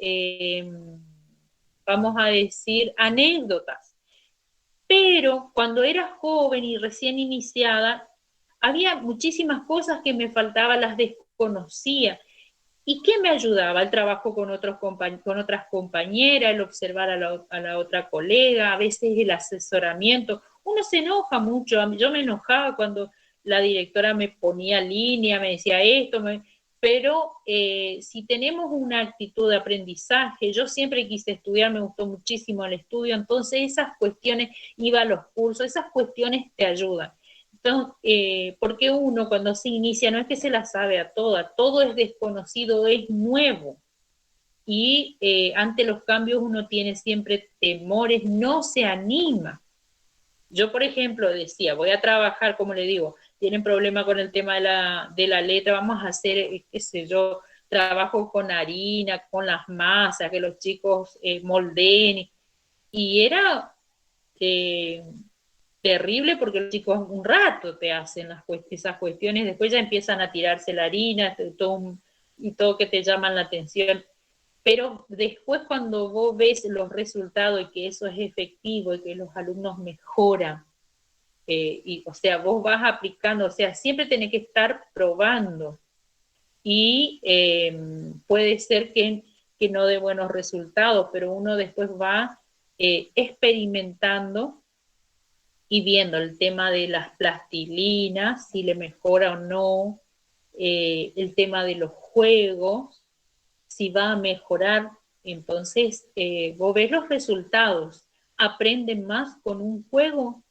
vamos a decir, anécdotas. Pero cuando era joven y recién iniciada, había muchísimas cosas que me faltaban, las desconocía. ¿Y qué me ayudaba? El trabajo con otras compañeras, el observar a la otra colega, a veces el asesoramiento. Uno se enoja mucho, yo me enojaba cuando la directora me ponía línea, me decía esto, pero si tenemos una actitud de aprendizaje, yo siempre quise estudiar, me gustó muchísimo el estudio, entonces esas cuestiones, iba a los cursos, esas cuestiones te ayudan. Entonces, porque uno cuando se inicia no es que se la sabe a toda, todo es desconocido, es nuevo. Y ante los cambios uno tiene siempre temores, no se anima. Yo, por ejemplo, decía, voy a trabajar, como le digo, tienen problema con el tema de la letra, vamos a hacer, qué sé yo, trabajo con harina, con las masas, que los chicos moldeen, y era terrible porque los chicos un rato te hacen esas cuestiones, después ya empiezan a tirarse la harina y todo que te llaman la atención. Pero después cuando vos ves los resultados y que eso es efectivo y que los alumnos mejoran, o sea, vos vas aplicando, o sea, siempre tenés que estar probando. Y puede ser que no dé buenos resultados, pero uno después va experimentando y viendo el tema de las plastilinas, si le mejora o no, el tema de los juegos, si va a mejorar. Entonces vos ves los resultados, aprenden más con un juego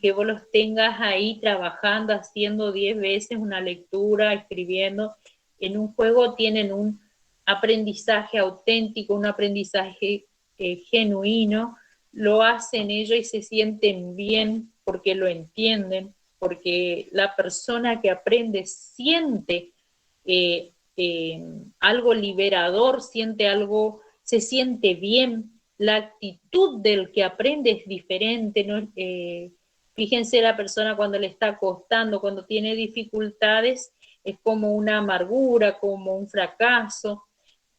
que vos los tengas ahí trabajando, haciendo 10 veces una lectura, escribiendo. En un juego tienen un aprendizaje auténtico, un aprendizaje genuino, lo hacen ellos y se sienten bien porque lo entienden, porque la persona que aprende siente algo liberador, siente algo, se siente bien. La actitud del que aprende es diferente, ¿no? Fíjense la persona cuando le está costando, cuando tiene dificultades, es como una amargura, como un fracaso,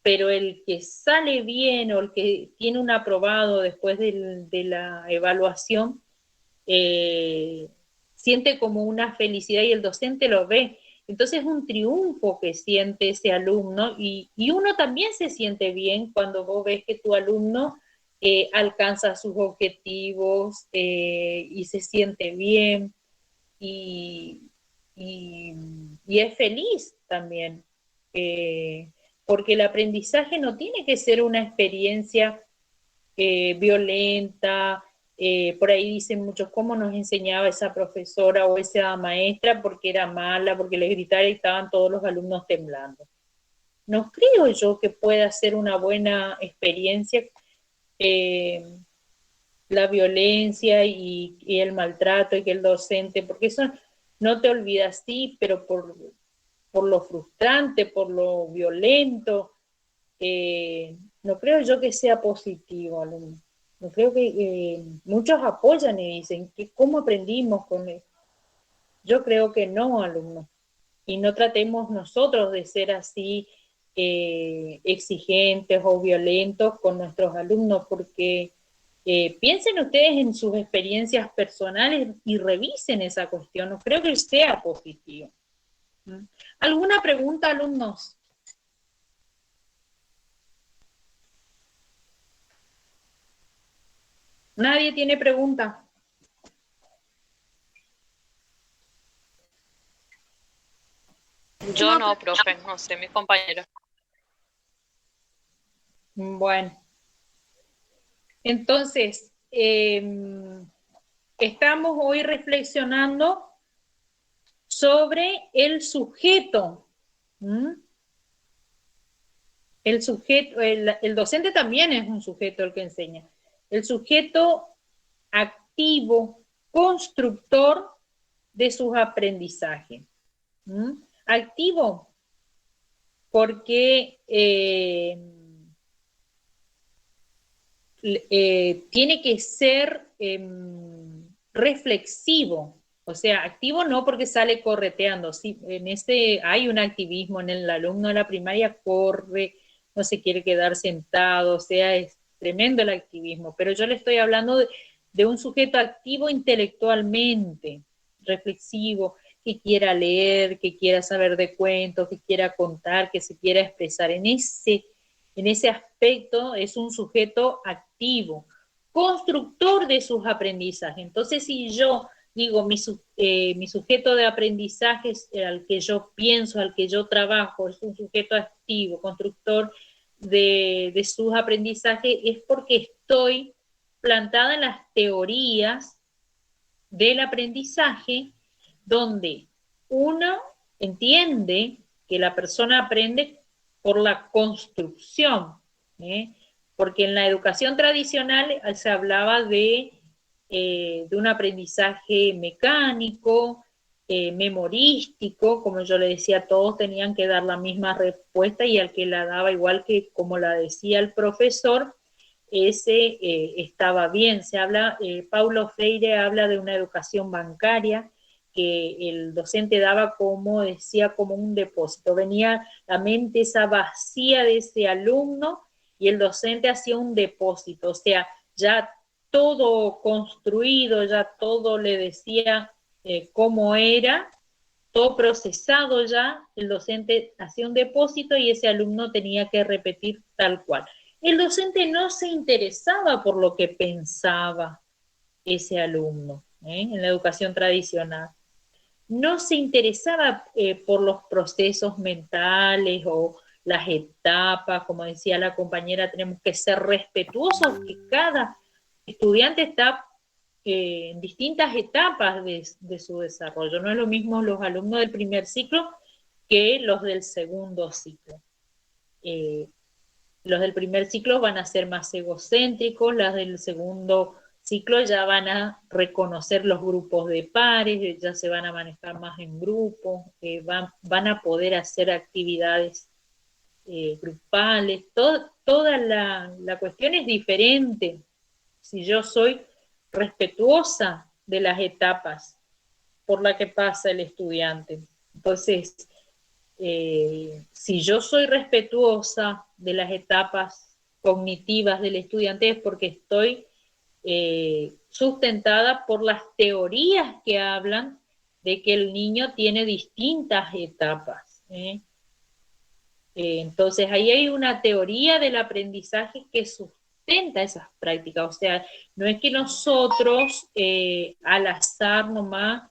pero el que sale bien o el que tiene un aprobado después de la evaluación, siente como una felicidad y el docente lo ve. Entonces es un triunfo que siente ese alumno y uno también se siente bien cuando vos ves que tu alumno alcanza sus objetivos y se siente bien y es feliz también, porque el aprendizaje no tiene que ser una experiencia violenta. Por ahí dicen muchos cómo nos enseñaba esa profesora o esa maestra porque era mala, porque les gritaba y estaban todos los alumnos temblando. No creo yo que pueda ser una buena experiencia la violencia y el maltrato y que el docente, porque eso no te olvidas, sí, pero por lo frustrante, por lo violento, no creo yo que sea positivo, alumno. No creo que muchos apoyan y dicen que cómo aprendimos con él. Yo creo que no, alumnos. Y no tratemos nosotros de ser así exigentes o violentos con nuestros alumnos, porque piensen ustedes en sus experiencias personales y revisen esa cuestión. No creo que sea positivo. ¿Alguna pregunta, alumnos? ¿Nadie tiene pregunta? Yo no, profe, no sé, mis compañeros. Bueno. Entonces, estamos hoy reflexionando sobre el sujeto. El sujeto, el docente también es un sujeto el que enseña. El sujeto activo, constructor de sus aprendizajes. Activo porque tiene que ser reflexivo, o sea, activo no porque sale correteando, sí, hay un activismo en el alumno de la primaria, corre, no se quiere quedar sentado, o sea, es tremendo el activismo, pero yo le estoy hablando de un sujeto activo intelectualmente, reflexivo, que quiera leer, que quiera saber de cuentos, que quiera contar, que se quiera expresar. En ese aspecto es un sujeto activo, constructor de sus aprendizajes. Entonces, si yo digo mi sujeto de aprendizaje al que yo pienso, al que yo trabajo, es un sujeto activo, constructor de sus aprendizajes, es porque estoy plantada en las teorías del aprendizaje, donde uno entiende que la persona aprende por la construcción, porque en la educación tradicional se hablaba de un aprendizaje mecánico, memorístico, como yo le decía, todos tenían que dar la misma respuesta y al que la daba igual que como la decía el profesor, ese estaba bien. Se habla, Paulo Freire habla de una educación bancaria que el docente daba como, decía, como un depósito. Venía la mente esa vacía de ese alumno y el docente hacía un depósito, o sea, ya todo construido, ya todo le decía cómo era, todo procesado ya, el docente hacía un depósito y ese alumno tenía que repetir tal cual. El docente no se interesaba por lo que pensaba ese alumno, en la educación tradicional. No se interesaba por los procesos mentales o las etapas, como decía la compañera, tenemos que ser respetuosos, que cada estudiante está en distintas etapas de su desarrollo. No es lo mismo los alumnos del primer ciclo que los del segundo ciclo. Los del primer ciclo van a ser más egocéntricos, las del segundo ciclo ya van a reconocer los grupos de pares, ya se van a manejar más en grupos, van a poder hacer actividades grupales, toda la cuestión es diferente. Si yo soy respetuosa de las etapas por las que pasa el estudiante, entonces, si yo soy respetuosa de las etapas cognitivas del estudiante es porque estoy sustentada por las teorías que hablan de que el niño tiene distintas etapas. Entonces ahí hay una teoría del aprendizaje que sustenta esas prácticas, o sea, no es que nosotros al azar nomás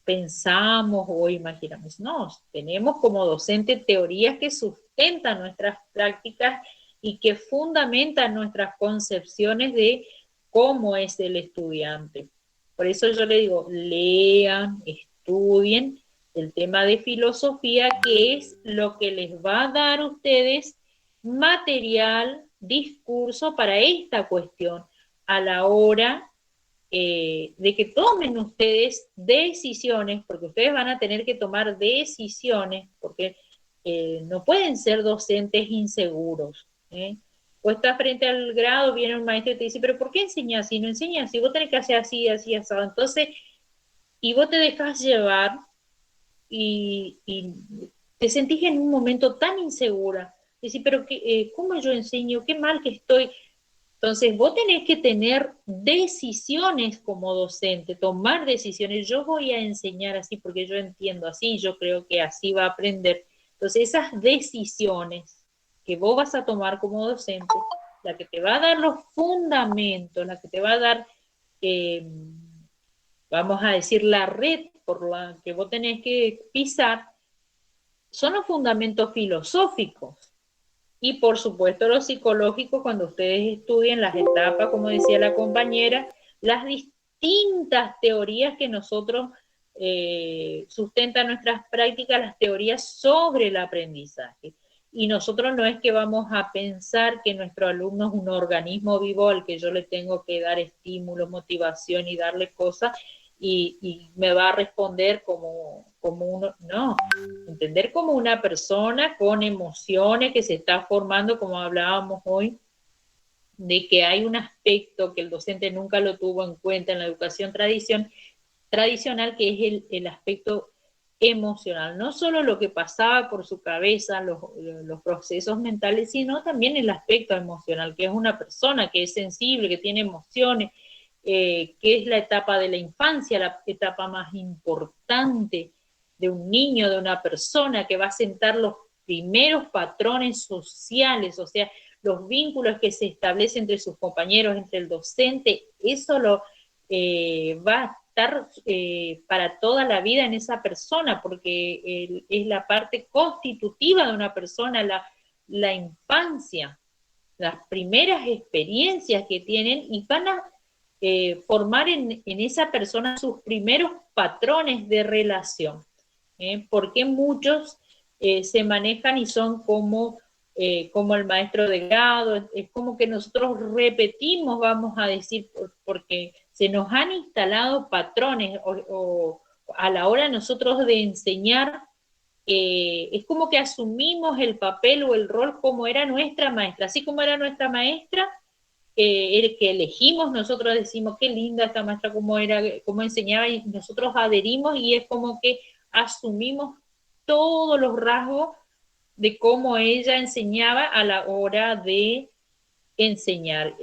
pensamos o imaginamos, no, tenemos como docente teorías que sustentan nuestras prácticas y que fundamentan nuestras concepciones de cómo es el estudiante. Por eso yo le digo, lean, estudien el tema de filosofía, que es lo que les va a dar a ustedes material, discurso para esta cuestión, a la hora de que tomen ustedes decisiones, porque ustedes van a tener que tomar decisiones, porque no pueden ser docentes inseguros. O estás frente al grado, viene un maestro y te dice, pero ¿por qué enseñas así? No enseñas así, vos tenés que hacer así, así, así. Entonces, y vos te dejas llevar y te sentís en un momento tan insegura. Decís, pero ¿cómo yo enseño? Qué mal que estoy. Entonces, vos tenés que tener decisiones como docente, tomar decisiones. Yo voy a enseñar así porque yo entiendo así, yo creo que así va a aprender. Entonces, esas decisiones que vos vas a tomar como docente, la que te va a dar los fundamentos, la que te va a dar, vamos a decir, la red por la que vos tenés que pisar, son los fundamentos filosóficos. Y por supuesto los psicológicos, cuando ustedes estudien las etapas, como decía la compañera, las distintas teorías que nosotros sustentan nuestras prácticas, las teorías sobre el aprendizaje. Y nosotros no es que vamos a pensar que nuestro alumno es un organismo vivo al que yo le tengo que dar estímulo, motivación y darle cosas y me va a responder como uno, no, entender como una persona con emociones que se está formando, como hablábamos hoy, de que hay un aspecto que el docente nunca lo tuvo en cuenta en la educación tradicional, que es el aspecto emocional, no solo lo que pasaba por su cabeza, los procesos mentales, sino también el aspecto emocional, que es una persona que es sensible, que tiene emociones, que es la etapa de la infancia, la etapa más importante de un niño, de una persona, que va a sentar los primeros patrones sociales, o sea, los vínculos que se establecen entre sus compañeros, entre el docente, eso lo va a estar para toda la vida en esa persona, porque es la parte constitutiva de una persona, la infancia, las primeras experiencias que tienen, y van a formar en esa persona sus primeros patrones de relación. Porque muchos se manejan y son como el maestro de grado, es como que nosotros repetimos, vamos a decir, porque se nos han instalado patrones, o a la hora nosotros de enseñar, es como que asumimos el papel o el rol como era nuestra maestra, así como era nuestra maestra, el que elegimos, nosotros decimos, qué linda esta maestra, cómo enseñaba, y nosotros adherimos, y es como que asumimos todos los rasgos de cómo ella enseñaba a la hora de enseñar.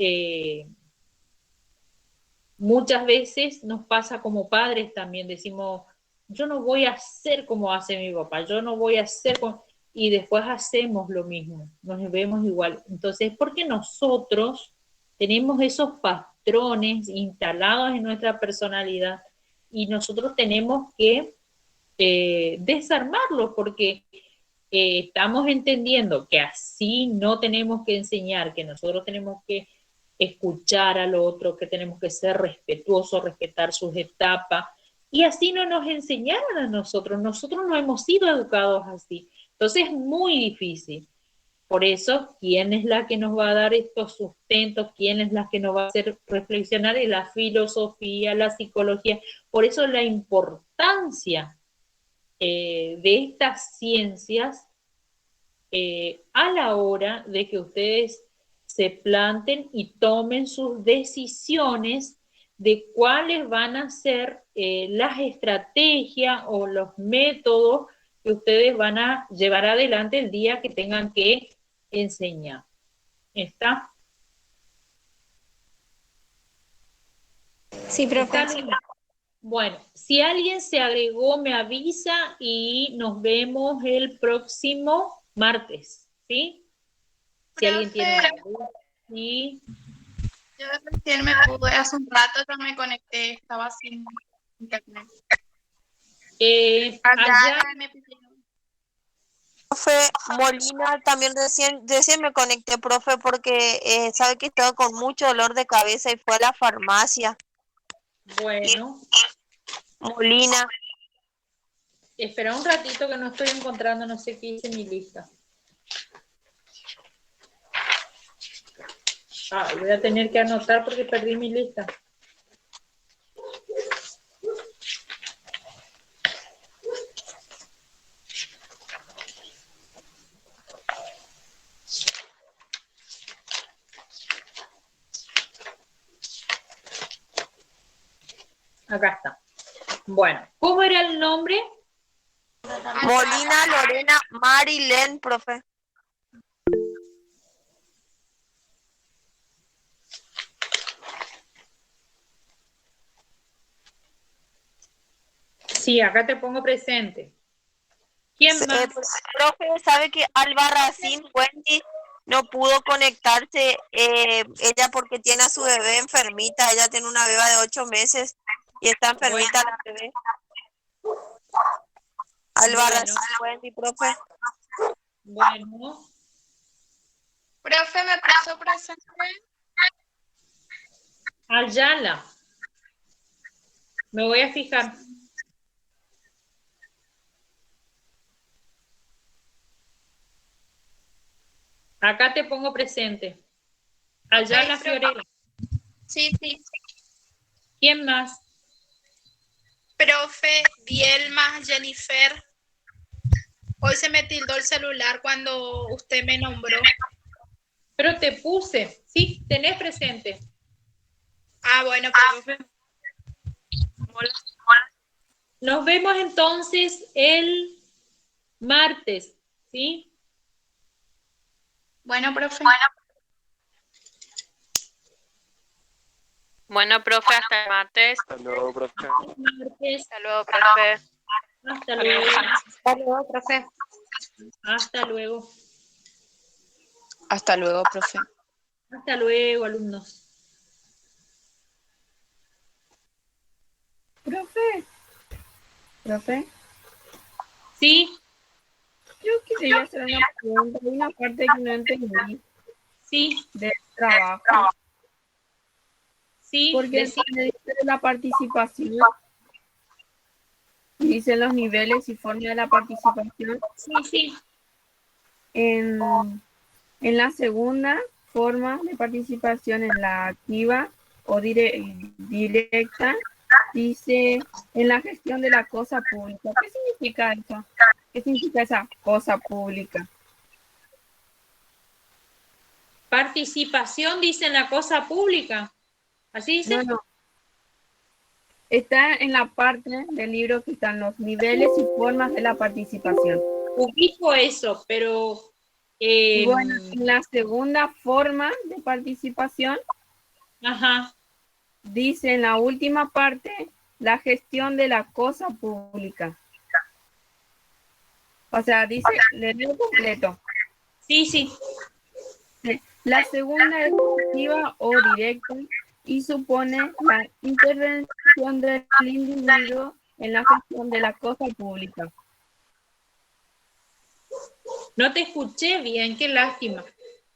Muchas veces nos pasa como padres también, decimos, yo no voy a hacer como hace mi papá, yo no voy a hacer como... Y después hacemos lo mismo, nos vemos igual. Entonces, porque nosotros tenemos esos patrones instalados en nuestra personalidad y nosotros tenemos que desarmarlos, porque estamos entendiendo que así no tenemos que enseñar, que nosotros tenemos que escuchar al otro, que tenemos que ser respetuosos, respetar sus etapas, y así no nos enseñaron a nosotros no hemos sido educados así, entonces es muy difícil. Por eso, ¿quién es la que nos va a dar estos sustentos? ¿Quién es la que nos va a hacer reflexionar? En la filosofía, la psicología. Por eso la importancia de estas ciencias a la hora de que ustedes se planten y tomen sus decisiones de cuáles van a ser las estrategias o los métodos que ustedes van a llevar adelante el día que tengan que enseñar. ¿Está? Sí, profe. Bueno, si alguien se agregó, me avisa y nos vemos el próximo martes, ¿sí? Si alguien tiene una duda, ¿sí? Yo recién me pude, hace un rato ya me conecté, estaba sin internet. Allá, me pidieron. Profe Molina, también recién me conecté, profe, porque sabe que estaba con mucho dolor de cabeza y fue a la farmacia. bueno, Molina. espera un ratito que no estoy encontrando, no sé qué hice en mi lista. Voy a tener que anotar porque perdí mi lista. Acá está. Bueno, ¿cómo era el nombre? Molina Lorena Marilén, profe. Sí, acá te pongo presente. ¿Quién más? Profe, sabe que Albarracín Wendy no pudo conectarse, ella porque tiene a su bebé enfermita, ella tiene una beba de 8 meses y está enfermita la bebé. Albarracín Wendy, profe. Bueno. Profe, ¿me puso presente? Ayala. Me voy a fijar. Acá te pongo presente. Ayala Fiorella. Sí. ¿Quién más? Profe, Dielma, Jennifer. Hoy se me tildó el celular cuando usted me nombró. Pero te puse. Sí, tenés presente. Bueno, profe. Hola. Nos vemos entonces el martes, ¿sí? Bueno, profe. Bueno, profe, hasta el martes. Hasta luego, profe. Hasta luego, profe. Hasta luego. Hasta luego, profe. Hasta luego. Hasta luego, profe. Hasta luego, alumnos. Profe, ¿Sí? yo quería hacer una pregunta, una parte que no entendí. Sí. Del trabajo. Sí. Porque dice la participación, dice los niveles y forma de la participación. Sí. En la segunda forma de participación, en la activa o directa, dice en la gestión de la cosa pública. ¿Qué significa eso? ¿Qué significa esa cosa pública? Participación, dice en la cosa pública. ¿Así dice? No. Está en la parte del libro que están los niveles y formas de la participación. Ubico eso, pero... Y bueno, en la segunda forma de participación, dice en la última parte, la gestión de la cosa pública. O sea, dice, le leo completo. Sí. La segunda es activa o directa y supone la intervención del individuo en la gestión de la cosa pública. No te escuché bien, qué lástima.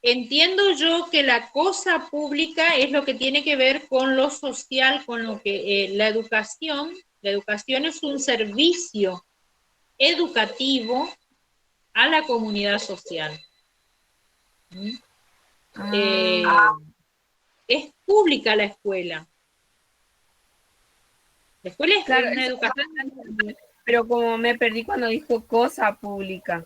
entiendo yo que la cosa pública es lo que tiene que ver con lo social, con lo que la educación es un servicio educativo a la comunidad social. Es pública la escuela. La escuela es Claro, una eso educación. pero como me perdí cuando dijo cosa pública.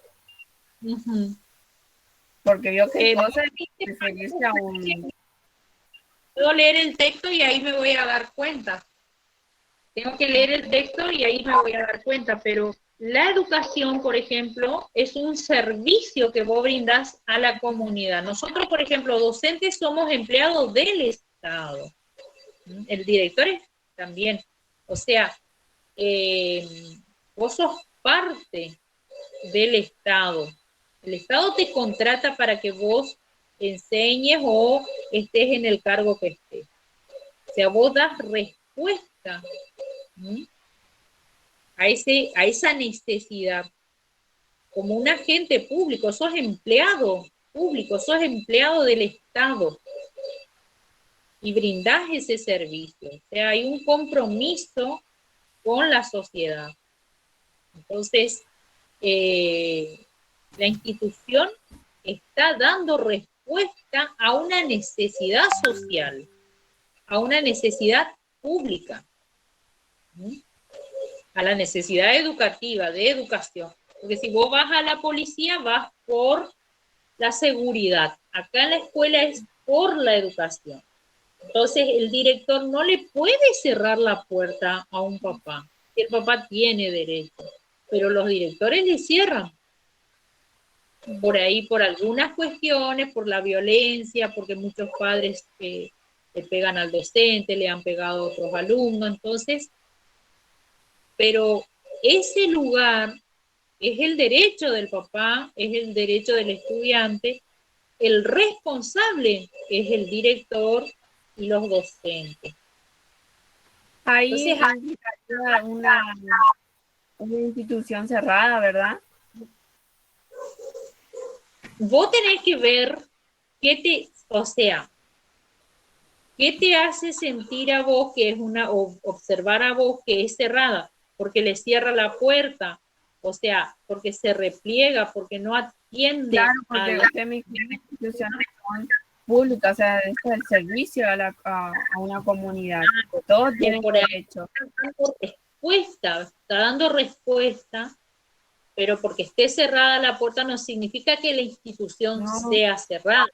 Porque vio que cosa es referirse a un... Puedo leer el texto y ahí me voy a dar cuenta. Tengo que leer el texto y ahí me voy a dar cuenta, pero la educación, por ejemplo, es un servicio que vos brindás a la comunidad. Nosotros, por ejemplo, docentes somos empleados del Estado. El director es también. O sea, vos sos parte del Estado. El Estado te contrata para que vos enseñes o estés en el cargo que estés. O sea, vos das respuesta a esa necesidad. Como un agente público, sos empleado público, sos empleado del Estado y brindás ese servicio. O sea, hay un compromiso con la sociedad. Entonces, la institución está dando respuesta a una necesidad social, a una necesidad pública, a la necesidad educativa, de educación. Porque si vos vas a la policía, vas por la seguridad. Acá en la escuela es por la educación. Entonces, el director no le puede cerrar la puerta a un papá. El papá tiene derecho, pero los directores le cierran. Por ahí, por algunas cuestiones, por la violencia, porque muchos padres le pegan al docente, le han pegado a otros alumnos, entonces, pero ese lugar es el derecho del papá, es el derecho del estudiante, el responsable es el director y los docentes. Ahí entonces, una institución cerrada, ¿verdad? Vos tenés que ver qué te hace sentir a vos que es o observar a vos que es cerrada, porque le cierra la puerta, o sea, porque se repliega, porque no atiende. Claro, porque usted me dice que instituciones son públicas, o sea, es el servicio a una comunidad. Todos tienen derecho. Está dando respuesta, pero porque esté cerrada la puerta no significa que la institución sea cerrada.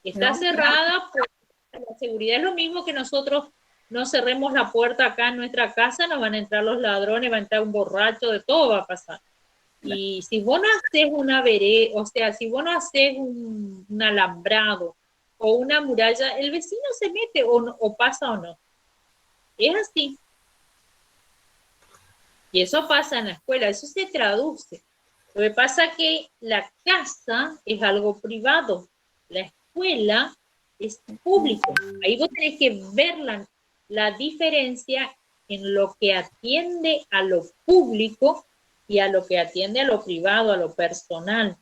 Está cerrada por la seguridad. Es lo mismo que nosotros no cerremos la puerta acá en nuestra casa, nos van a entrar los ladrones, va a entrar un borracho, de todo va a pasar. Y si vos no haces una vereda, o sea, si vos no haces un alambrado o una muralla, el vecino se mete o pasa o no. Es así. Y eso pasa en la escuela, eso se traduce. Lo que pasa es que la casa es algo privado, la escuela es público. Ahí vos tenés que ver la diferencia en lo que atiende a lo público y a lo que atiende a lo privado, a lo personal.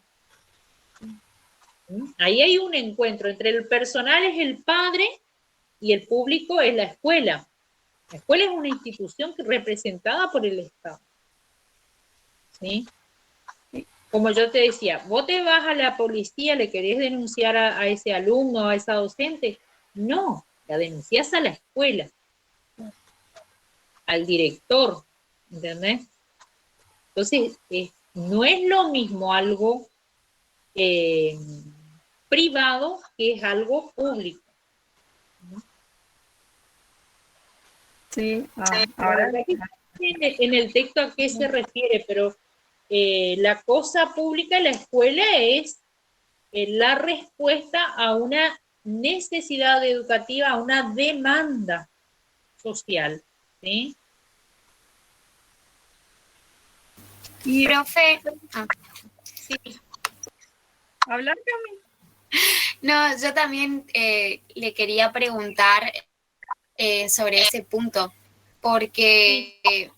Ahí hay un encuentro entre el personal es el padre y el público es la escuela. La escuela es una institución representada por el Estado. ¿Sí? Como yo te decía, vos te vas a la policía, le querés denunciar a ese alumno, a esa docente. No, la denuncias a la escuela, al director, ¿entendés? Entonces, no es lo mismo algo privado que es algo público. Sí, ahora en el texto a qué se refiere, pero la cosa pública, la escuela es la respuesta a una necesidad educativa, a una demanda social, ¿sí? Y profe, sí. ¿Hablar, Cami? No, yo también le quería preguntar sobre ese punto, porque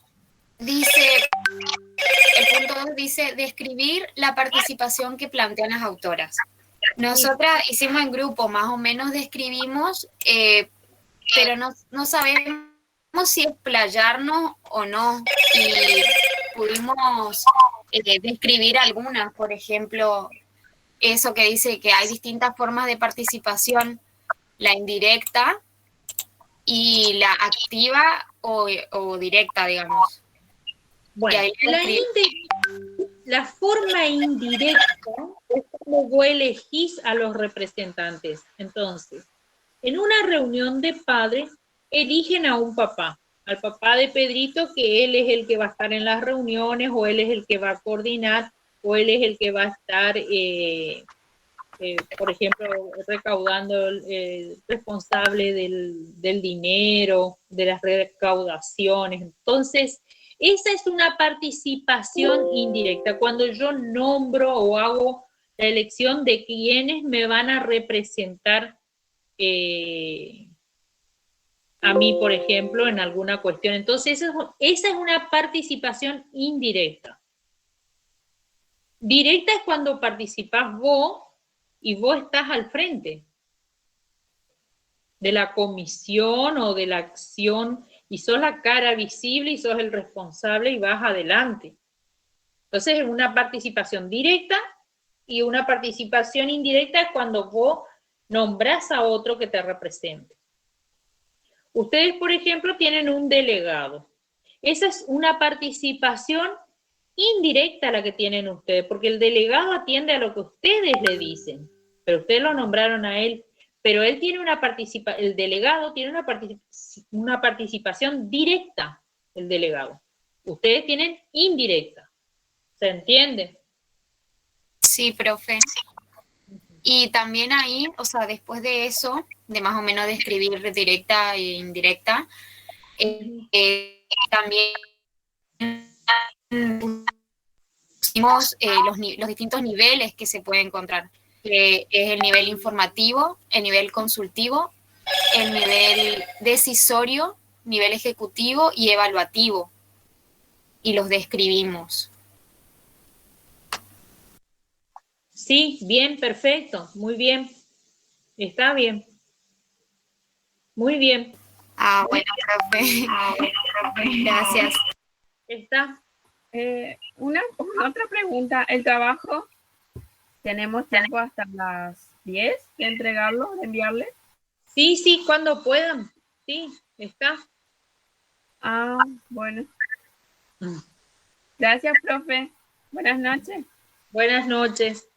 dice, el punto 2 dice, describir la participación que plantean las autoras. Nosotras hicimos en grupo, más o menos describimos, pero no sabemos si explayarnos o no. Y pudimos describir algunas, por ejemplo, eso que dice que hay distintas formas de participación, la indirecta y la activa o directa, digamos. Bueno, la forma indirecta es como vos elegís a los representantes. Entonces, en una reunión de padres, eligen a un papá, al papá de Pedrito, que él es el que va a estar en las reuniones, o él es el que va a coordinar, o él es el que va a estar, por ejemplo, recaudando, responsable del dinero, de las recaudaciones. Entonces, esa es una participación indirecta, cuando yo nombro o hago la elección de quienes me van a representar a mí, por ejemplo, en alguna cuestión. Entonces, esa es una participación indirecta. Directa es cuando participás vos y vos estás al frente de la comisión o de la acción y sos la cara visible y sos el responsable y vas adelante. Entonces, es una participación directa, y una participación indirecta es cuando vos nombrás a otro que te represente. Ustedes, por ejemplo, tienen un delegado. Esa es una participación indirecta la que tienen ustedes, porque el delegado atiende a lo que ustedes le dicen, pero ustedes lo nombraron a él, pero él tiene el delegado tiene una participación directa, el delegado. Ustedes tienen indirecta. ¿Se entiende? Sí, profe. Y también ahí, o sea, después de eso, de más o menos describir directa e indirecta, también pusimos los distintos niveles que se pueden encontrar. Es el nivel informativo, el nivel consultivo, el nivel decisorio, nivel ejecutivo y evaluativo. Y los describimos. Sí, bien, perfecto, muy bien. Está bien. Muy bien. Bueno, profe. Gracias. Está. Otra pregunta. ¿El trabajo tenemos tiempo hasta las 10 de entregarlo, de enviarle? Sí, cuando puedan. Sí, está. Bueno. Gracias, profe. Buenas noches. Buenas noches.